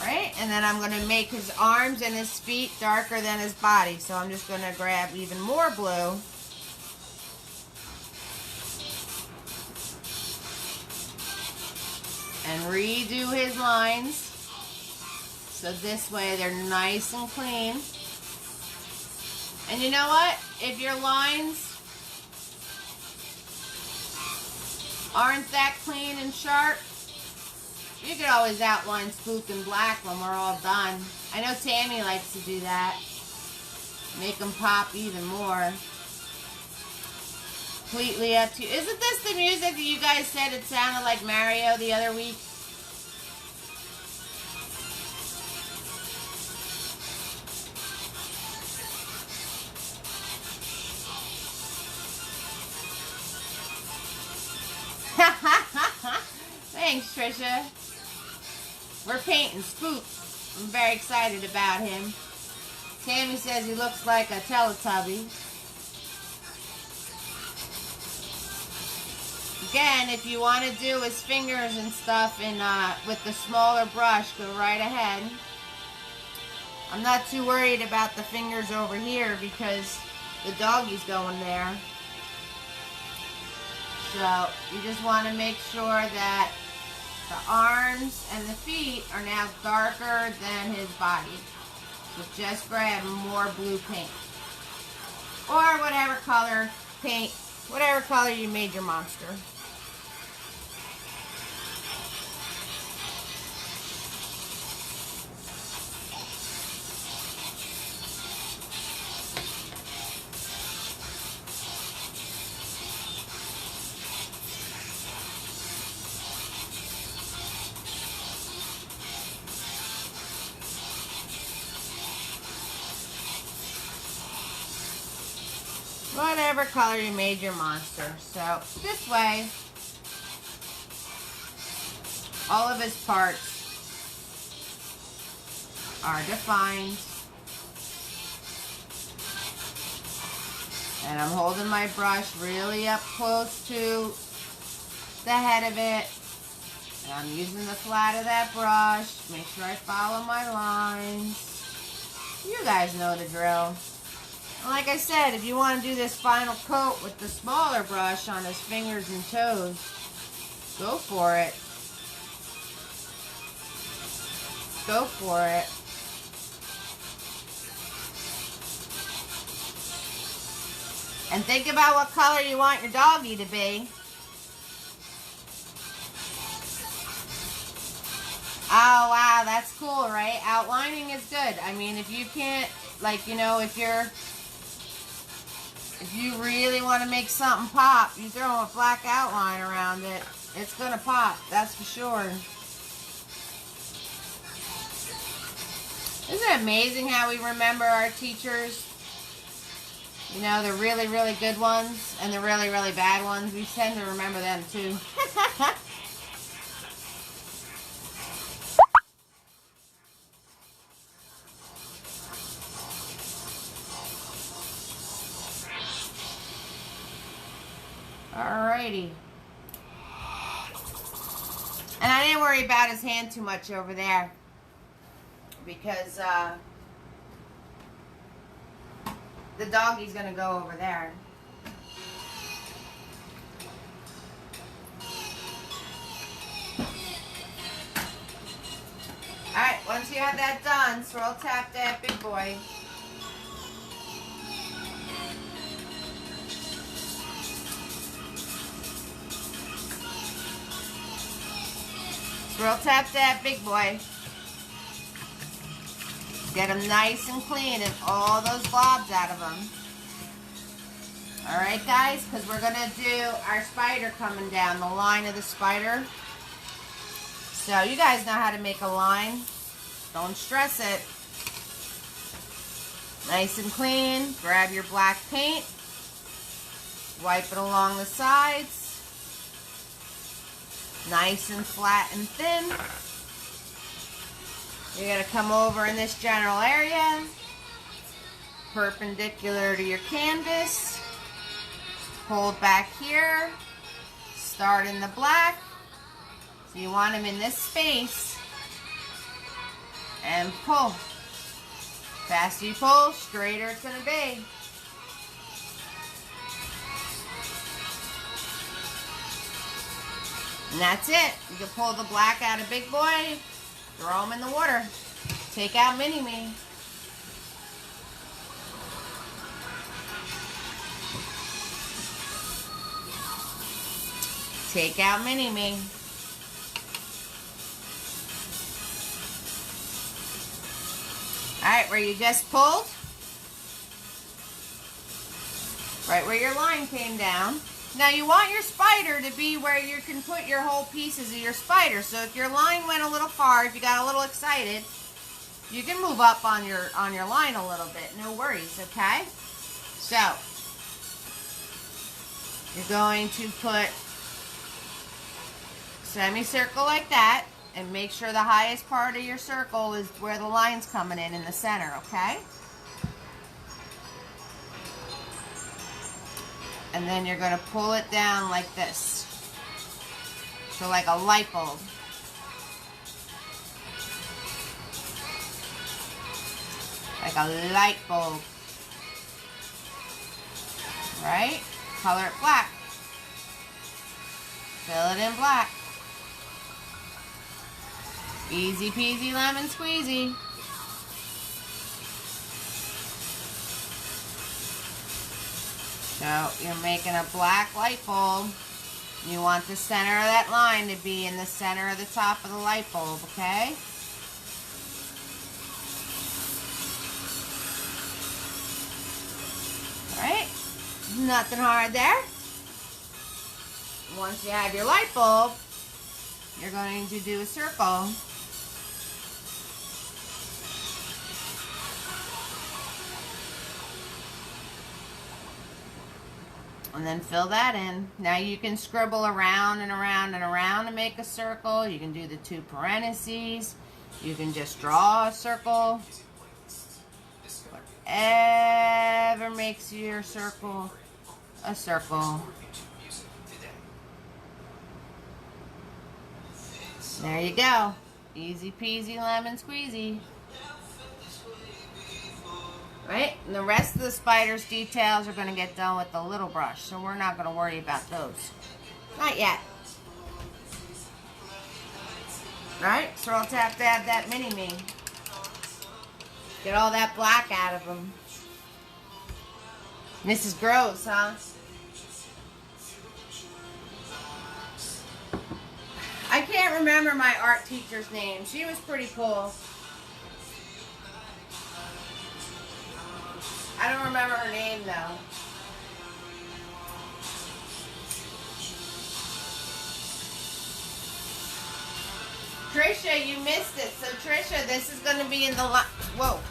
Right, And then I'm going to make his arms and his feet darker than his body. So I'm just going to grab even more blue. And redo his lines. So this way they're nice and clean. And you know what? If your lines aren't that clean and sharp, you could always outline Spook in black when we're all done. I know Tammy likes to do that. Make them pop even more. Completely up to you. Isn't this the music that you guys said it sounded like Mario the other week? Thanks, Trisha. We're painting Spook. I'm very excited about him. Tammy says he looks like a Teletubby. Again, if you want to do his fingers and stuff in with the smaller brush, go right ahead. I'm not too worried about the fingers over here because the doggy's going there. So you just want to make sure that the arms and the feet are now darker than his body. So just grab more blue paint. Or whatever color paint, whatever color you made your monster. Whatever color you made your monster. So this way, all of his parts are defined. And I'm holding my brush really up close to the head of it. And I'm using the flat of that brush. Make sure I follow my lines. You guys know the drill. Like I said, if you want to do this final coat with the smaller brush on his fingers and toes, go for it. Go for it. And think about what color you want your doggy to be. Oh, wow, that's cool, right? Outlining is good. I mean, if you can't, like, you know, if you really want to make something pop, you throw a black outline around it. It's going to pop, that's for sure. Isn't it amazing how we remember our teachers? You know, the really, really good ones and the really, really bad ones. We tend to remember them too. Alrighty. And I didn't worry about his hand too much over there because the doggy's gonna go over there. Alright, once you have that done, swirl tap that big boy. Swirl tap that big boy. Get them nice and clean and all those blobs out of them. Alright guys, because we're going to do our spider coming down, the line of the spider. So you guys know how to make a line. Don't stress it. Nice and clean. Grab your black paint. Wipe it along the sides. Nice and flat and thin. You're going to come over in this general area, perpendicular to your canvas. Hold back here. Start in the black. So you want them in this space. And pull. Faster you pull, straighter it's gonna be. And that's it. You can pull the black out of Big Boy, throw them in the water. Take out Mini-Me. Take out Mini-Me. Alright, where you just pulled, right where your line came down. Now you want your spider to be where you can put your whole pieces of your spider. So if your line went a little far, if you got a little excited, you can move up on your line a little bit. No worries, okay? So you're going to put semicircle like that, and make sure the highest part of your circle is where the line's coming in the center, okay? And then you're going to pull it down like this. So like a light bulb. Like a light bulb. Right? Color it black. Fill it in black. Easy peasy lemon squeezy. So you're making a black light bulb. You want the center of that line to be in the center of the top of the light bulb, okay? Alright, nothing hard there. Once you have your light bulb, you're going to do a circle. And then fill that in. Now you can scribble around and around and around to make a circle. You can do the 2 parentheses. You can just draw a circle. Whatever makes your circle a circle. There you go. Easy peasy lemon squeezy. Right? And the rest of the spider's details are going to get done with the little brush, so we're not going to worry about those. Not yet. Right? So I'll have to add that Mini-Me. Get all that black out of them. Mrs. Gross, huh? I can't remember my art teacher's name. She was pretty cool. I don't remember her name though. Trisha, you missed it. So Trisha, this is going to be in the whoa.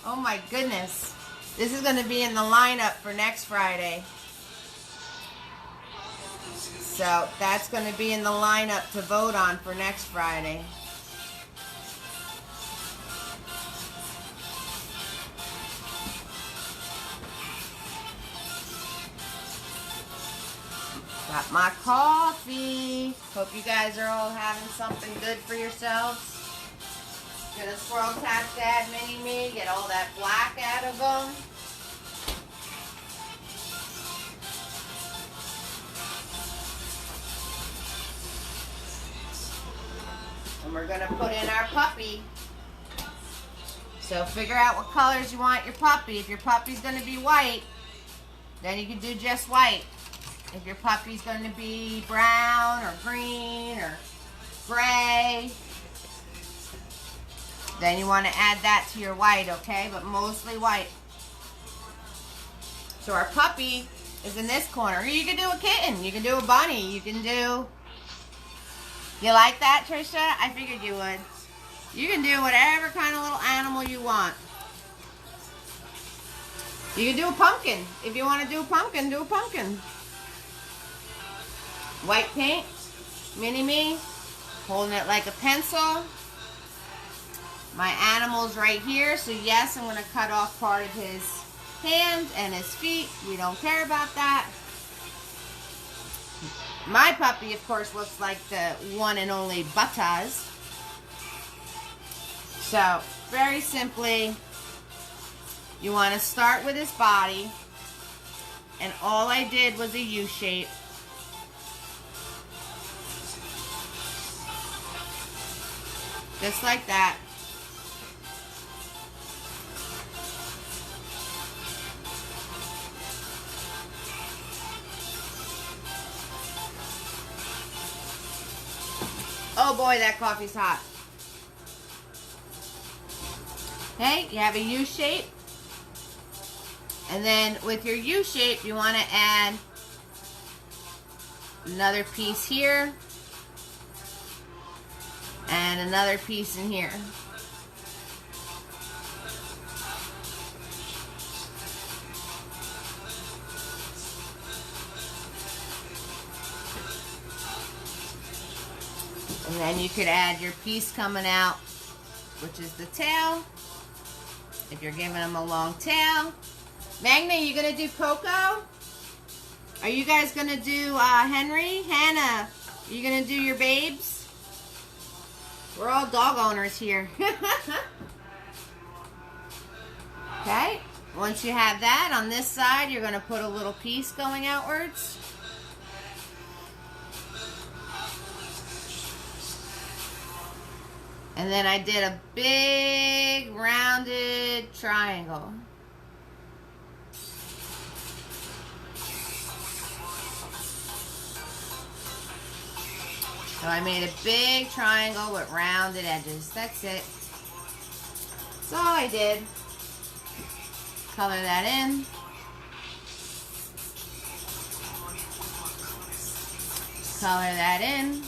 Oh my goodness. This is going to be in the lineup for next Friday. So that's going to be in the lineup to vote on for next Friday. Got my coffee. Hope you guys are all having something good for yourselves. Gonna swirl tap that Mini-Me, get all that black out of them. And we're gonna put in our puppy. So figure out what colors you want your puppy. If your puppy's gonna be white, then you can do just white. If your puppy's going to be brown or green or gray, then you want to add that to your white, okay? But mostly white. So our puppy is in this corner. You can do a kitten. You can do a bunny. You can do... You like that, Trisha? I figured you would. You can do whatever kind of little animal you want. You can do a pumpkin. If you want to do a pumpkin, do a pumpkin. White paint, Mini-Me, holding it like a pencil. My animal's right here, so yes, I'm going to cut off part of his hands and his feet. We don't care about that. My puppy, of course, looks like the one and only Buttaz. So, very simply, you want to start with his body, and all I did was a U shape. Just like that. Oh boy, that coffee's hot. Okay, you have a U shape. And then with your U shape, you want to add another piece here. And another piece in here. And then you could add your piece coming out, which is the tail, if you're giving them a long tail. Magna, you gonna do Coco? Are you guys gonna do Henry? Hannah, are you gonna do your babes? We're all dog owners here. Okay, once you have that on this side, you're gonna put a little piece going outwards. And then I did a big rounded triangle. So I made a big triangle with rounded edges. That's it. That's all I did. Color that in. Color that in.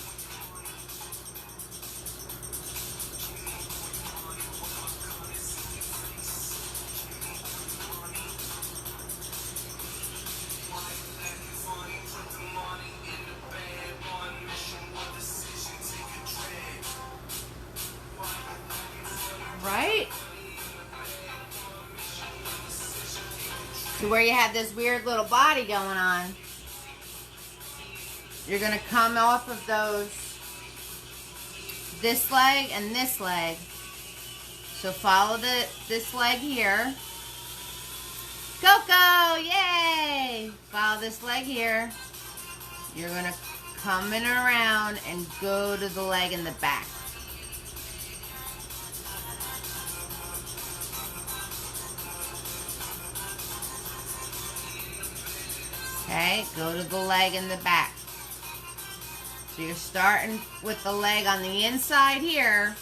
Right? To where you have this weird little body going on. You're going to come off of those, this leg and this leg. So follow this leg here. Coco, yay! Follow this leg here. You're going to come in around and go to the leg in the back. Okay, go to the leg in the back. So you're starting with the leg on the inside here.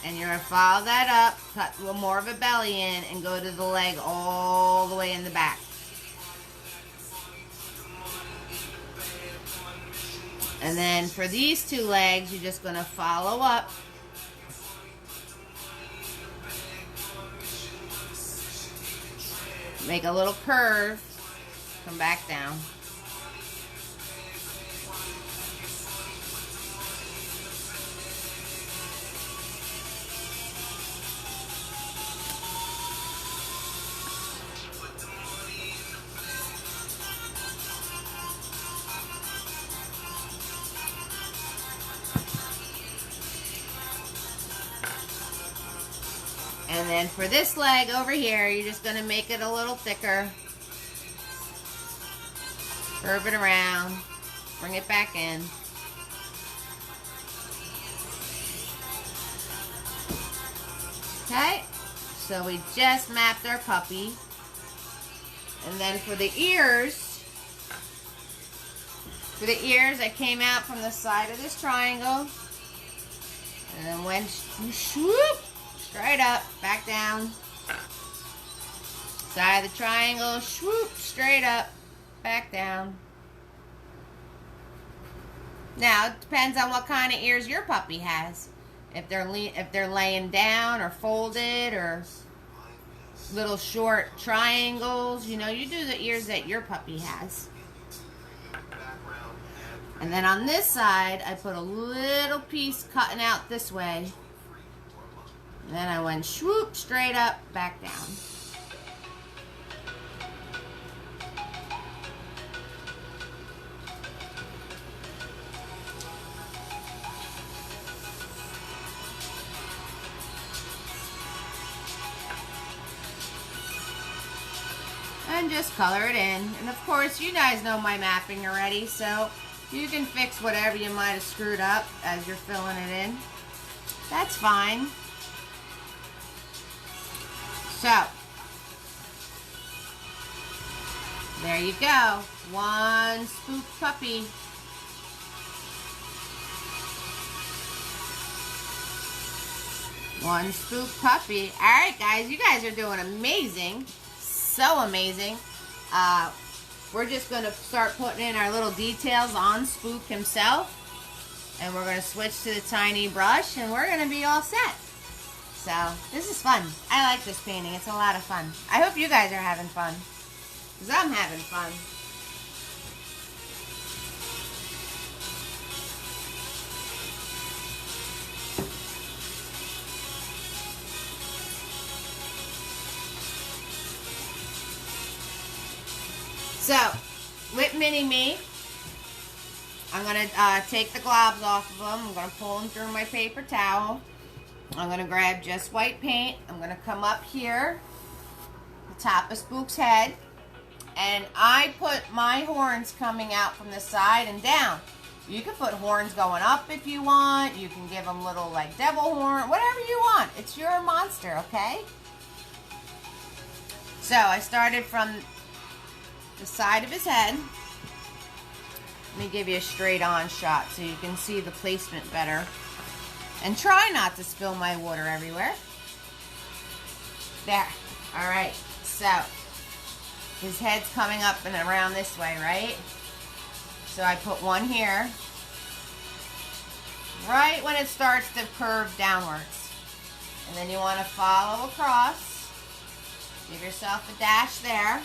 And you're going to follow that up, cut a little more of a belly in, and go to the leg all the way in the back. And then for these two legs, you're just going to follow up. Make a little curve. Come back down. And then for this leg over here, you're just going to make it a little thicker. Curve it around, bring it back in. Okay, so we just mapped our puppy. And then for the ears, I came out from the side of this triangle. And then went swoop, straight up, back down. Side of the triangle, swoop, straight up. Back down. Now it depends on what kind of ears your puppy has. If they're laying down or folded or little short triangles, you know, you do the ears that your puppy has. And then on this side, I put a little piece cutting out this way. And then I went swoop straight up, back down. And just color it in. And of course, you guys know my mapping already, so you can fix whatever you might have screwed up as you're filling it in. That's fine. So, there you go. One Spook puppy. One Spook puppy. Alright guys, you guys are doing amazing. So amazing. We're just going to start putting in our little details on Spook himself. And we're going to switch to the tiny brush and we're going to be all set. So, this is fun. I like this painting. It's a lot of fun. I hope you guys are having fun. Because I'm having fun. So, with Mini Me, I'm going to take the globs off of them. I'm going to pull them through my paper towel. I'm going to grab just white paint. I'm going to come up here, the top of Spook's head, and I put my horns coming out from the side and down. You can put horns going up if you want. You can give them little like devil horn, whatever you want. It's your monster, okay? So I started from the side of his head. Let me give you a straight on shot so you can see the placement better. And try not to spill my water everywhere. There. Alright. So, his head's coming up and around this way, right? So I put one here. Right when it starts to curve downwards. And then you want to follow across. Give yourself a dash there.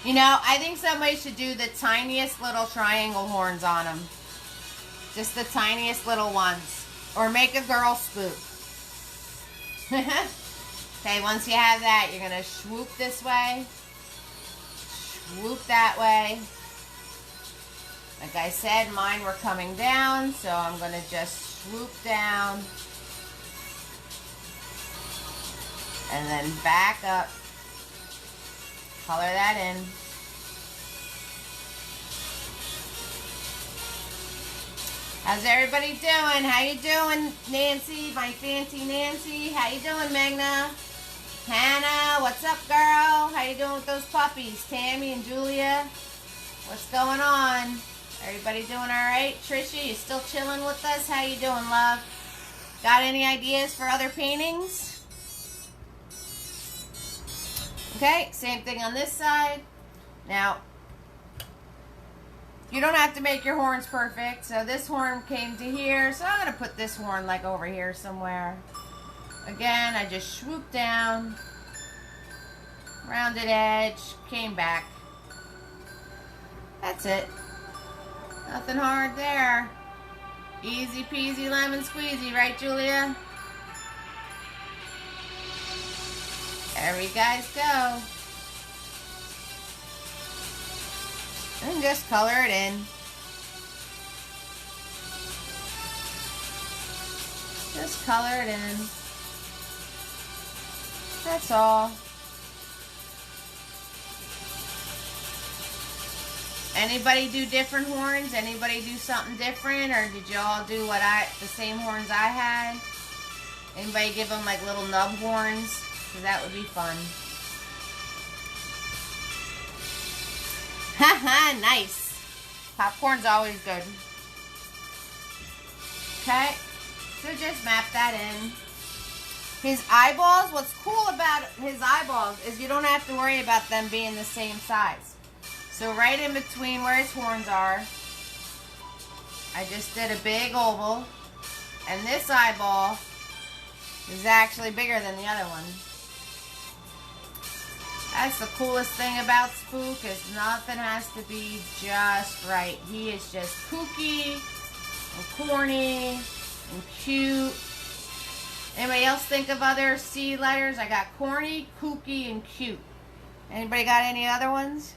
You know, I think somebody should do the tiniest little triangle horns on them. Just the tiniest little ones. Or make a girl Spook. Okay, once you have that, you're going to swoop this way. Swoop that way. Like I said, mine were coming down, so I'm going to just swoop down. And then back up. Color that in. How's everybody doing? How you doing, Nancy? My fancy Nancy. How you doing, Magna? Hannah, what's up, girl? How you doing with those puppies? Tammy and Julia, what's going on? Everybody doing all right? Trisha, you still chilling with us? How you doing, love? Got any ideas for other paintings? Okay, same thing on this side. Now, you don't have to make your horns perfect. So this horn came to here. So I'm going to put this horn like over here somewhere. Again, I just swooped down. Rounded edge. Came back. That's it. Nothing hard there. Easy peasy lemon squeezy, right, Julia? There we guys go. And just color it in. Just color it in. That's all. Anybody do different horns? Anybody do something different? Or did you all do the same horns I had? Anybody give them like little nub horns? Because that would be fun. Haha, nice. Popcorn's always good. Okay, so just map that in. His eyeballs, what's cool about his eyeballs is you don't have to worry about them being the same size. So right in between where his horns are, I just did a big oval. And this eyeball is actually bigger than the other one. That's the coolest thing about Spook, is nothing has to be just right. He is just kooky and corny and cute. Anybody else think of other C letters? I got corny, kooky, and cute. Anybody got any other ones?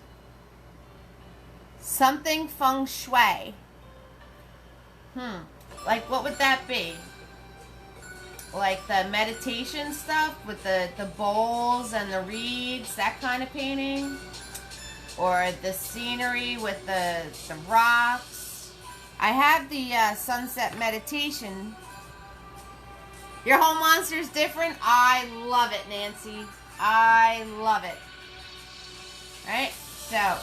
Something feng shui. Like what would that be? like the meditation stuff with the bowls and the reeds, that kind of painting. Or the scenery with the rocks. I have the sunset meditation. Your home monster's different? I love it, Nancy. I love it. Alright, so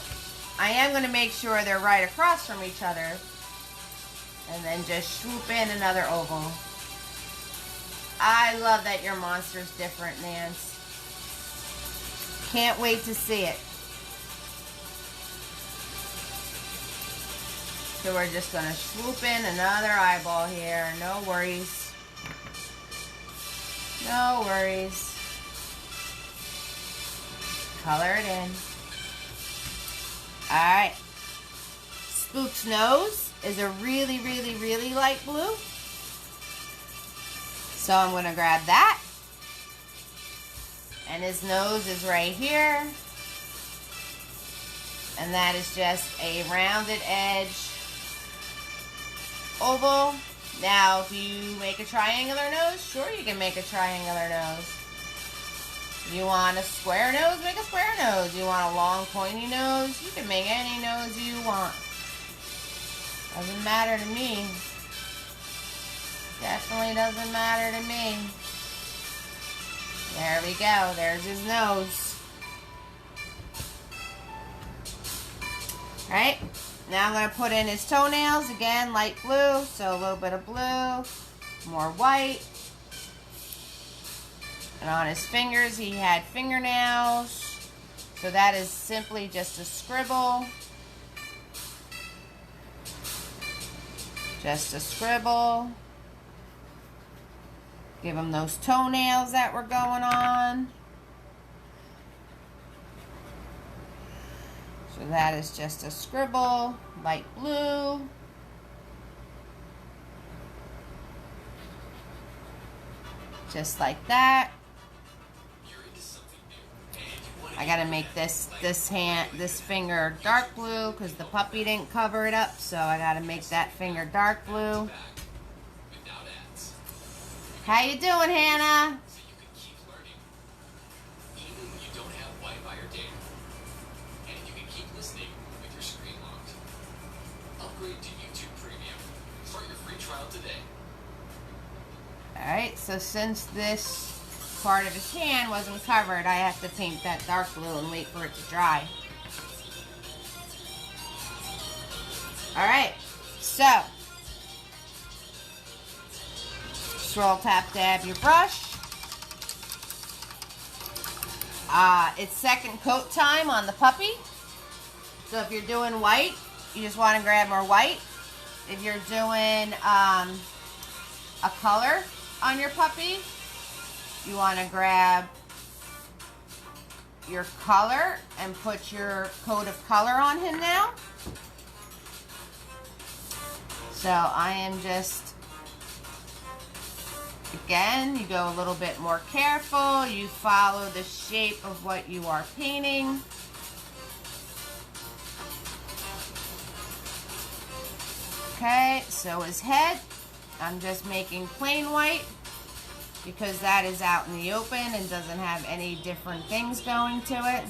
I am going to make sure they're right across from each other. And then just swoop in another oval. I love that your monster's different, Nance. Can't wait to see it. So we're just going to swoop in another eyeball here. No worries. No worries. Color it in. Alright. Spook's nose is a really, really, really light blue. So I'm going to grab that. And his nose is right here. And that is just a rounded edge oval. Now, if you make a triangular nose, sure, you can make a triangular nose. You want a square nose, make a square nose. You want a long pointy nose, you can make any nose you want. Doesn't matter to me. Definitely doesn't matter to me. There we go. There's his nose. Alright. Now I'm going to put in his toenails. Again, light blue. So a little bit of blue. More white. And on his fingers, he had fingernails. So that is simply just a scribble. Just a scribble. Give him those toenails that were going on. So that is just a scribble, light blue. Just like that. I gotta make this finger dark blue because the puppy didn't cover it up, so I gotta make that finger dark blue. How you doing, Hannah? So you can keep learning, even when you don't have Wi-Fi or data. And you can keep listening with your screen locked. Upgrade to YouTube Premium. Start your free trial today. Alright, so since this part of his hand wasn't covered, I have to paint that dark blue and wait for it to dry. Alright, so swirl, tap, dab your brush. It's second coat time on the puppy. So if you're doing white, you just want to grab more white. If you're doing a color on your puppy, you want to grab your color and put your coat of color on him now. So I am just, again, you go a little bit more careful. You follow the shape of what you are painting. Okay, so his head, I'm just making plain white because that is out in the open and doesn't have any different things going to it.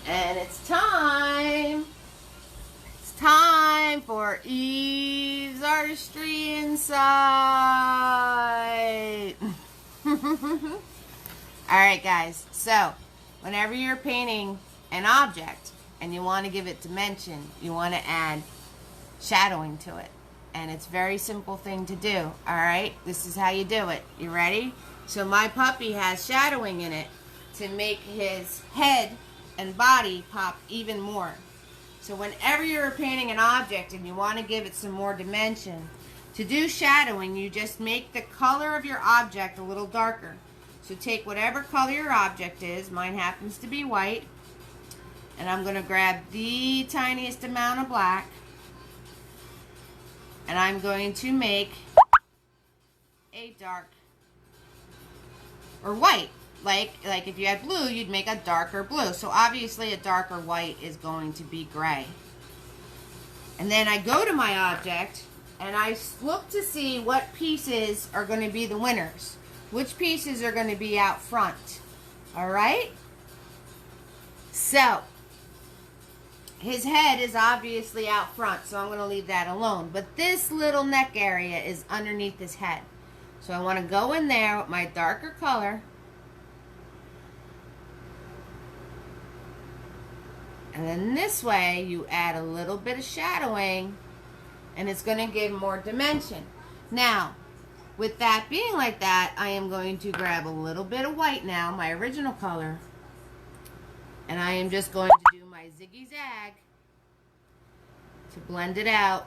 And it's time. It's time for Eve's Artistry Insight. Alright guys, so whenever you're painting an object and you want to give it dimension, you want to add shadowing to it. And it's a very simple thing to do. Alright, this is how you do it. You ready? So my puppy has shadowing in it to make his head and body pop even more. So whenever you're painting an object and you want to give it some more dimension, to do shadowing, you just make the color of your object a little darker. So take whatever color your object is, mine happens to be white, and I'm going to grab the tiniest amount of black, and I'm going to make a dark or white. Like if you had blue, you'd make a darker blue. So obviously a darker white is going to be gray. And then I go to my object and I look to see what pieces are going to be the winners. Which pieces are going to be out front. Alright? So, his head is obviously out front, so I'm going to leave that alone. But this little neck area is underneath his head. So I want to go in there with my darker color. And then this way, you add a little bit of shadowing, and it's going to give more dimension. Now, with that being like that, I am going to grab a little bit of white now, my original color, and I am just going to do my ziggy-zag to blend it out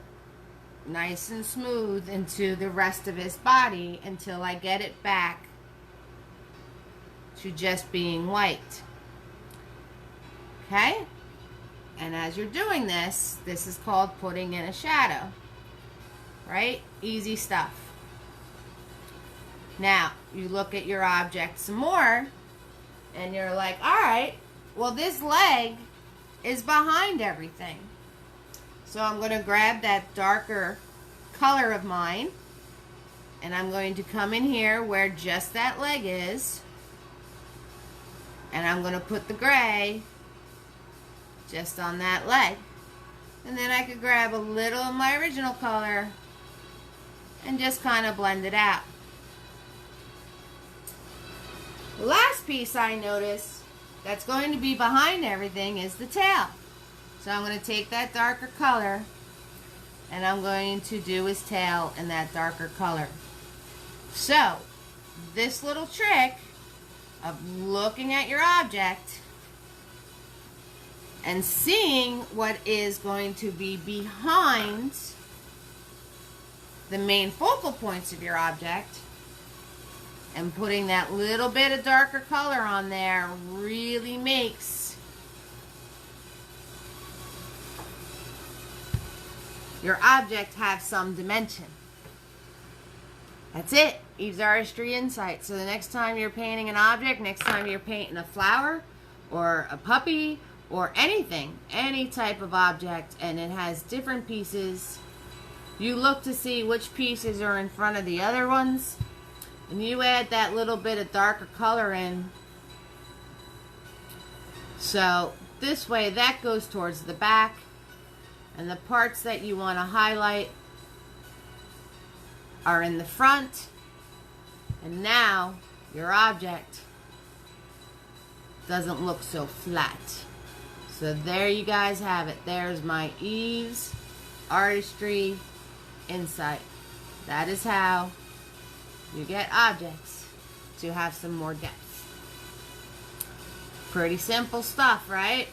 nice and smooth into the rest of his body until I get it back to just being white. Okay? And as you're doing this, this is called putting in a shadow. Right? Easy stuff. Now, you look at your object some more, and you're like, alright, well this leg is behind everything. So I'm going to grab that darker color of mine, and I'm going to come in here where just that leg is, and I'm going to put the gray just on that leg. And then I could grab a little of my original color and just kind of blend it out. The last piece I notice that's going to be behind everything is the tail. So I'm going to take that darker color and I'm going to do his tail in that darker color. So this little trick of looking at your object and seeing what is going to be behind the main focal points of your object and putting that little bit of darker color on there really makes your object have some dimension. That's it. Eve's Artistry Insight. So the next time you're painting an object, next time you're painting a flower or a puppy or anything, any type of object, and it has different pieces, you look to see which pieces are in front of the other ones, and you add that little bit of darker color in. So this way that goes towards the back, and the parts that you want to highlight are in the front, and now your object doesn't look so flat. So there you guys have it. There's my Eve's Artistry Insight. That is how you get objects to have some more depth. Pretty simple stuff, right?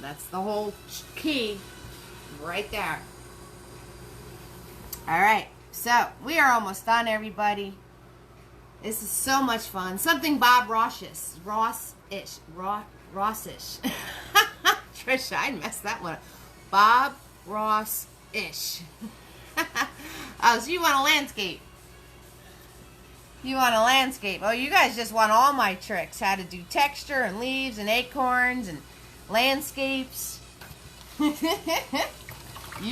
That's the whole key right there. Alright, so we are almost done, everybody. This is so much fun. Something Bob Ross-ish. Trisha, I messed that one up. Bob Ross-ish. Oh, so you want a landscape. You want a landscape. Oh, you guys just want all my tricks. How to do texture and leaves and acorns and landscapes. You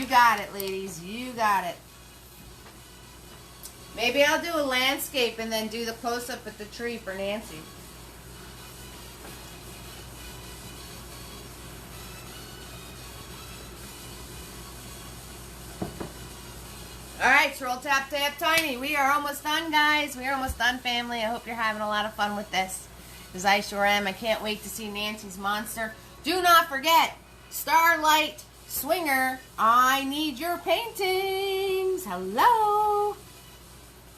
got it, ladies. You got it. Maybe I'll do a landscape and then do the close-up at the tree for Nancy. Alright, Troll Tap Tap Tiny. We are almost done, guys. We are almost done, family. I hope you're having a lot of fun with this, because I sure am. I can't wait to see Nancy's monster. Do not forget, Starlight Swinger, I need your paintings. Hello,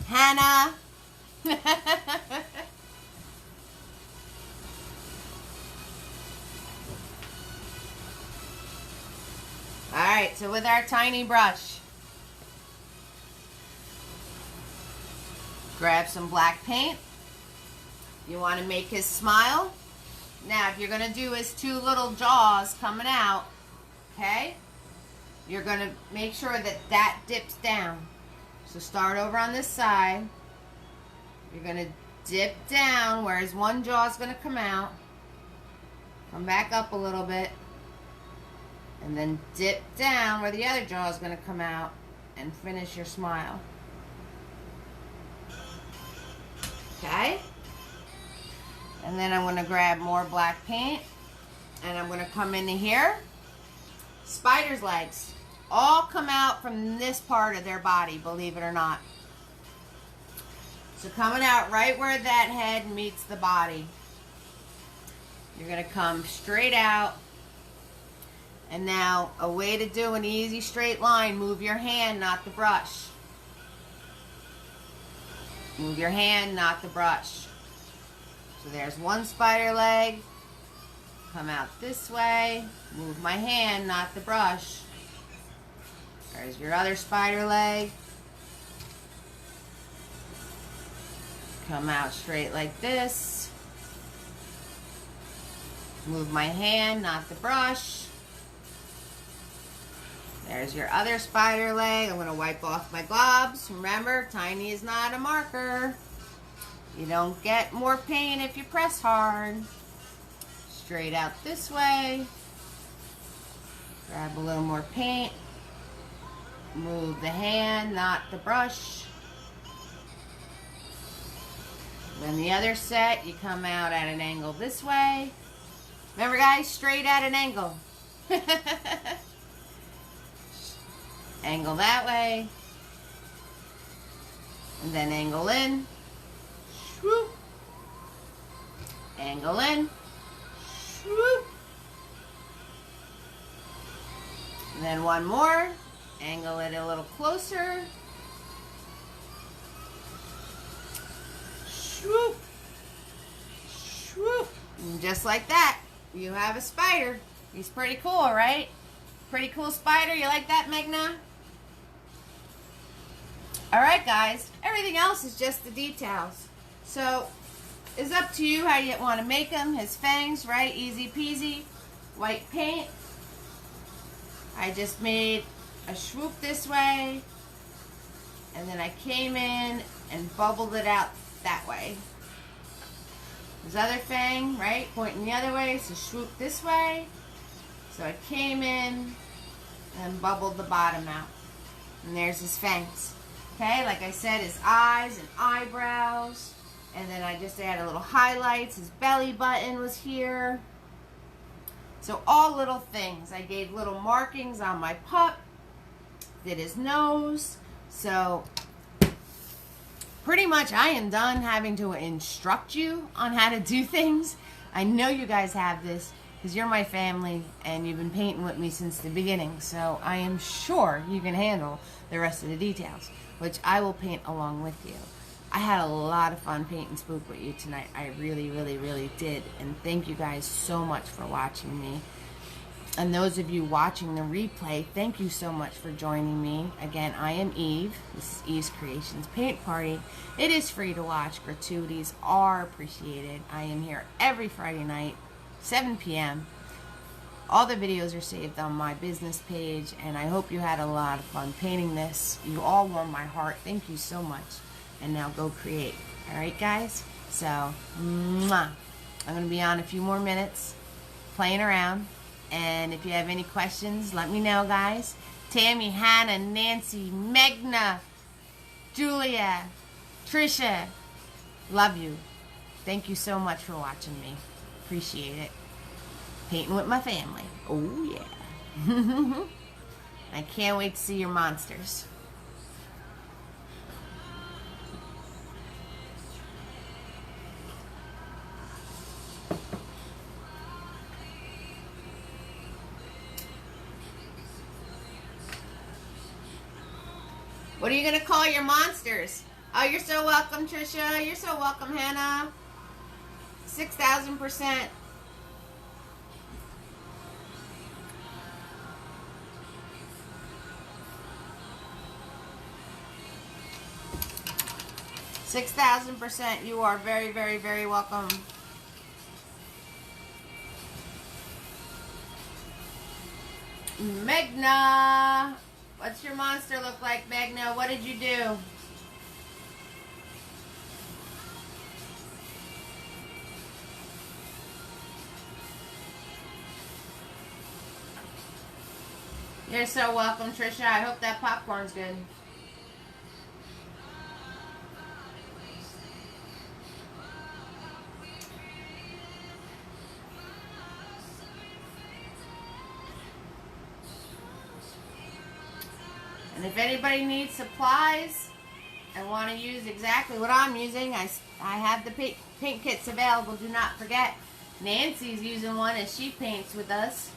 Hannah. Alright, so with our tiny brush, grab some black paint. You want to make his smile. Now, if you're going to do his two little jaws coming out, okay, you're going to make sure that that dips down. So start over on this side. You're going to dip down, whereas one jaw is going to come out. Come back up a little bit. And then dip down where the other jaw is going to come out and finish your smile. Okay? And then I'm going to grab more black paint and I'm going to come into here. Spider's legs all come out from this part of their body, believe it or not. So coming out right where that head meets the body. You're going to come straight out. And now, a way to do an easy straight line, move your hand, not the brush. Move your hand, not the brush. So there's one spider leg. Come out this way. Move my hand, not the brush. There's your other spider leg. Come out straight like this. Move my hand, not the brush. There's your other spider leg. I'm going to wipe off my gloves. Remember, tiny is not a marker. You don't get more paint if you press hard. Straight out this way. Grab a little more paint. Move the hand, not the brush. Then the other set, you come out at an angle this way. Remember guys, straight at an angle. Angle that way. And then angle in. Swoop. Angle in. Swoop. And then one more. Angle it a little closer. Swoop. Swoop. And just like that, you have a spider. He's pretty cool, right? Pretty cool spider. You like that, Megna? Alright guys, everything else is just the details. So, it's up to you how you want to make them. His fangs, right? Easy peasy. White paint. I just made a swoop this way. And then I came in and bubbled it out that way. His other fang, right? Pointing the other way. So swoop this way. So I came in and bubbled the bottom out. And there's his fangs. Okay, like I said, his eyes and eyebrows. And then I just added little highlights. His belly button was here. So all little things. I gave little markings on my pup. Did his nose. So pretty much I am done having to instruct you on how to do things. I know you guys have this because you're my family and you've been painting with me since the beginning. So I am sure you can handle the rest of the details, which I will paint along with you. I had a lot of fun painting Spook with you tonight. I really, really, really did. And thank you guys so much for watching me. And those of you watching the replay, thank you so much for joining me. Again, I am Eve. This is Eve's Creations Paint Party. It is free to watch. Gratuities are appreciated. I am here every Friday night, 7 p.m. All the videos are saved on my business page, and I hope you had a lot of fun painting this. You all warmed my heart. Thank you so much. And now go create. Alright, guys? So, mwah. I'm going to be on a few more minutes playing around. And if you have any questions, let me know, guys. Tammy, Hannah, Nancy, Megna, Julia, Trisha, love you. Thank you so much for watching me. Appreciate it. Painting with my family. Oh, yeah. I can't wait to see your monsters. What are you going to call your monsters? Oh, you're so welcome, Trisha. You're so welcome, Hannah. 6,000%. %. You are very, very, very welcome. Megna. What's your monster look like, Megna? What did you do? You're so welcome, Trisha. I hope that popcorn's good. And if anybody needs supplies and want to use exactly what I'm using, I have the paint kits available. Do not forget, Nancy's using one as she paints with us.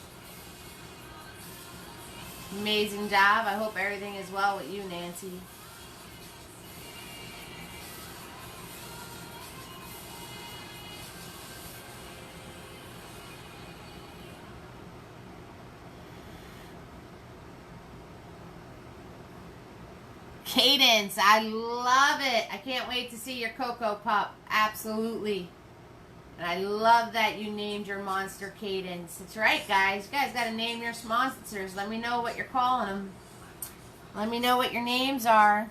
Amazing job. I hope everything is well with you, Nancy. Cadence, I love it. I can't wait to see your Cocoa Pup. Absolutely. And I love that you named your monster Cadence. That's right, guys. You guys got to name your monsters. Let me know what you're calling them. Let me know what your names are.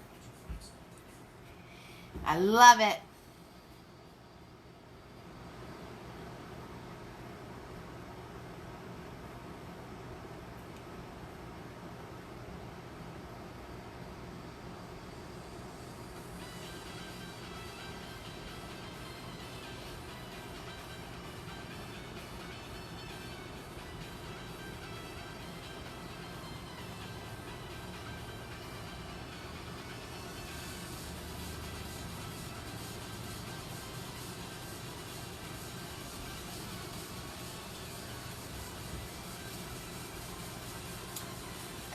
I love it.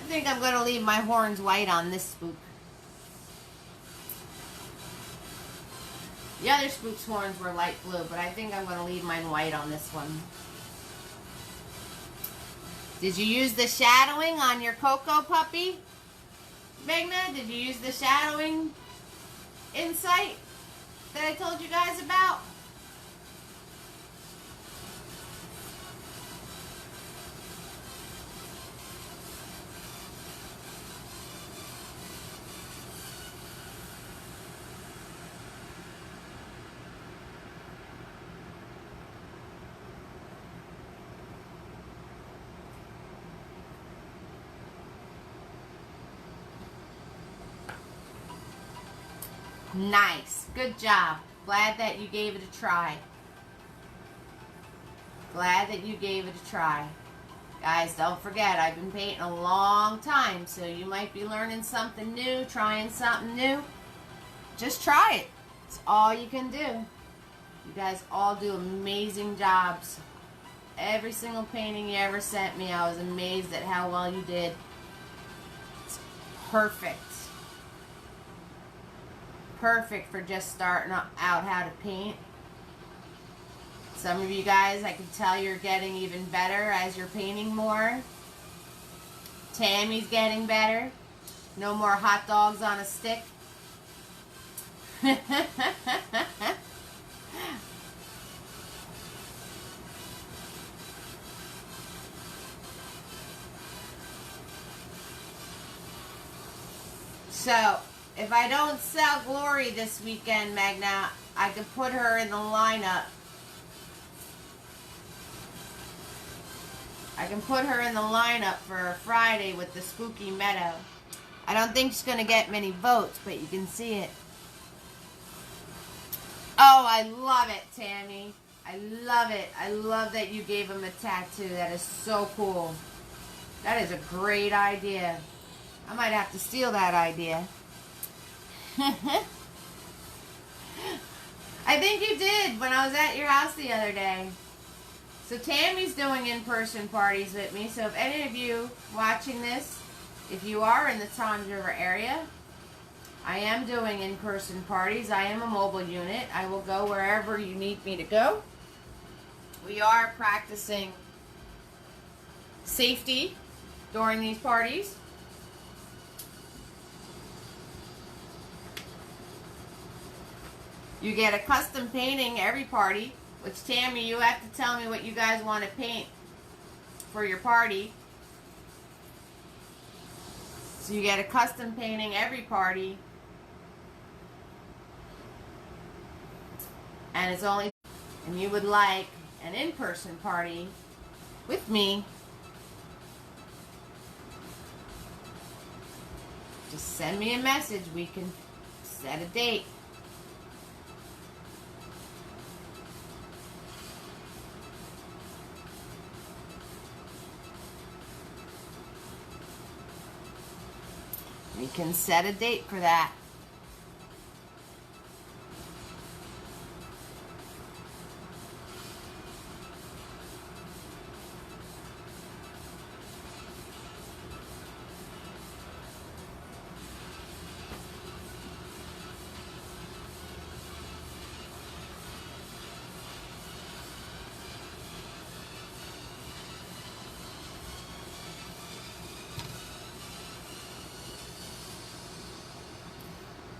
I think I'm going to leave my horns white on this spook. The other spook's horns were light blue, but I think I'm going to leave mine white on this one. Did you use the shadowing on your Cocoa Puppy, Magna? Did you use the shadowing insight that I told you guys about? Nice. Good job. Glad that you gave it a try. Glad that you gave it a try. Guys, don't forget, I've been painting a long time, so you might be learning something new, trying something new. Just try it. It's all you can do. You guys all do amazing jobs. Every single painting you ever sent me, I was amazed at how well you did. It's perfect. Perfect for just starting out how to paint. Some of you guys, I can tell you're getting even better as you're painting more. Tammy's getting better. No more hot dogs on a stick. So, if I don't sell Glory this weekend, Magna, I can put her in the lineup. I can put her in the lineup for Friday with the Spooky Meadow. I don't think she's going to get many votes, but you can see it. Oh, I love it, Tammy. I love it. I love that you gave him a tattoo. That is so cool. That is a great idea. I might have to steal that idea. I think you did when I was at your house the other day. So Tammy's doing in-person parties with me. So if any of you watching this, if you are in the Toms River area, I am doing in-person parties. I am a mobile unit. I will go wherever you need me to go. We are practicing safety during these parties. You get a custom painting every party, which Tammy, you have to tell me what you guys want to paint for your party. So you get a custom painting every party. And it's only, and you would like an in-person party with me, Just send me a message. We can set a date. We can set a date for that.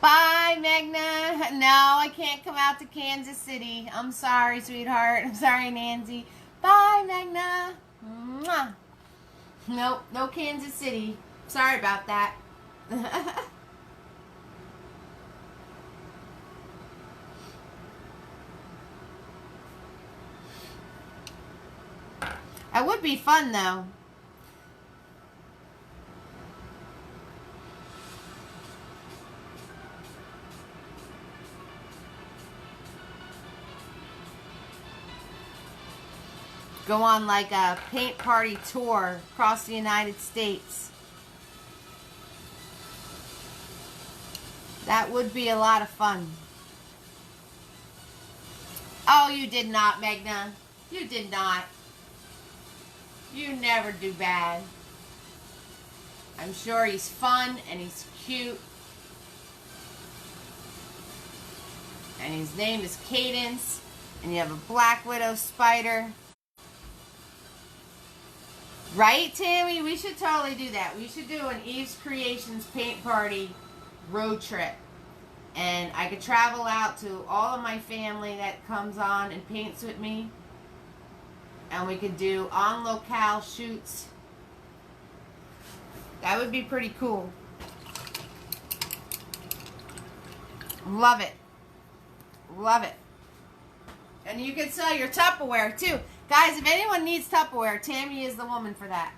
Bye, Magna. No, I can't come out to Kansas City. I'm sorry, sweetheart. I'm sorry, Nancy. Bye, Magna. Mwah. Nope, no Kansas City. Sorry about that. That would be fun, though. Go on like a paint party tour across the United States. That would be a lot of fun. Oh, you did not, Magna. You did not. You never do bad. I'm sure he's fun and he's cute. And his name is Cadence. And you have a Black Widow spider. Right, Tammy? We should totally do that. We should do an Eve's Creations paint party road trip. And I could travel out to all of my family that comes on and paints with me. And we could do on locale shoots. That would be pretty cool. Love it. Love it. And you can sell your Tupperware too. Guys, if anyone needs Tupperware, Tammy is the woman for that.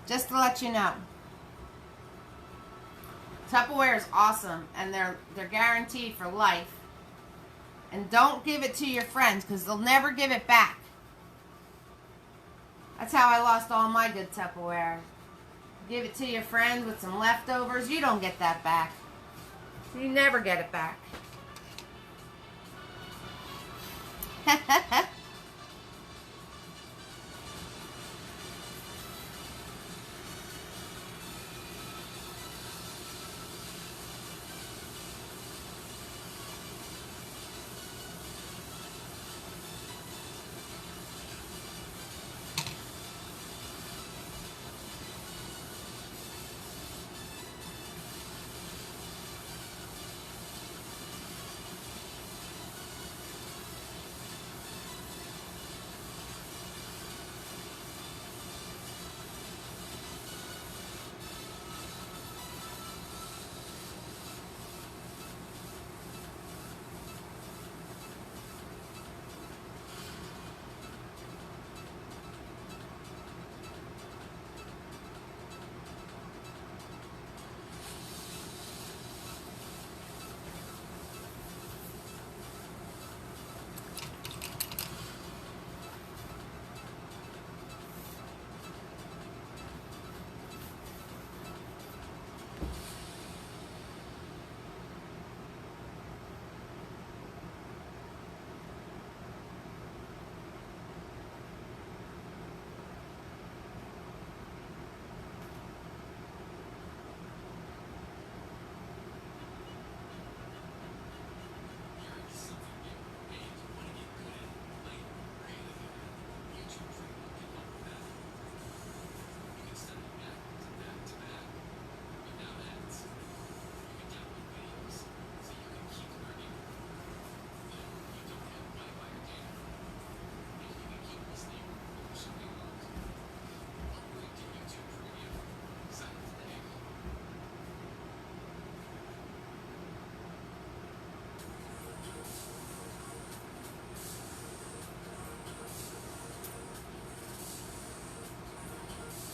Just to let you know. Tupperware is awesome, and they're guaranteed for life. And don't give it to your friends, because they'll never give it back. That's how I lost all my good Tupperware. Give it to your friends with some leftovers, you don't get that back. You never get it back.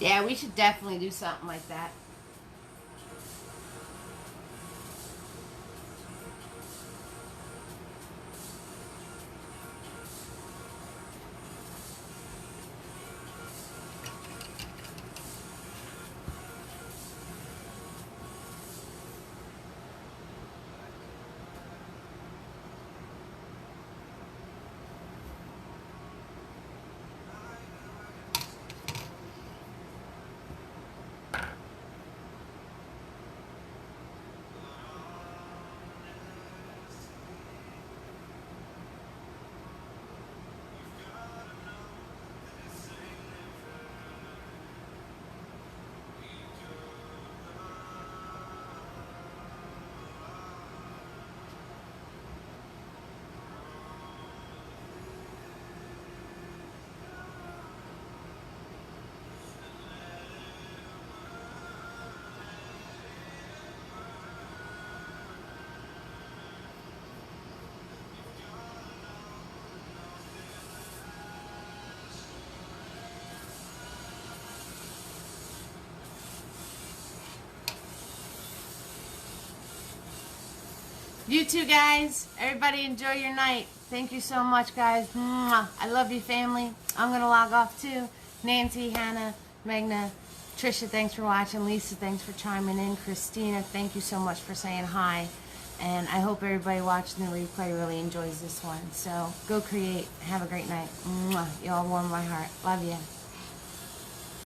Yeah, we should definitely do something like that. You too, guys. Everybody enjoy your night. Thank you so much, guys. Mwah. I love you, family. I'm going to log off too. Nancy, Hannah, Magna, Trisha, thanks for watching. Lisa, thanks for chiming in. Christina, thank you so much for saying hi. And I hope everybody watching the replay really enjoys this one. So go create. Have a great night. Mwah. You all warm my heart. Love you.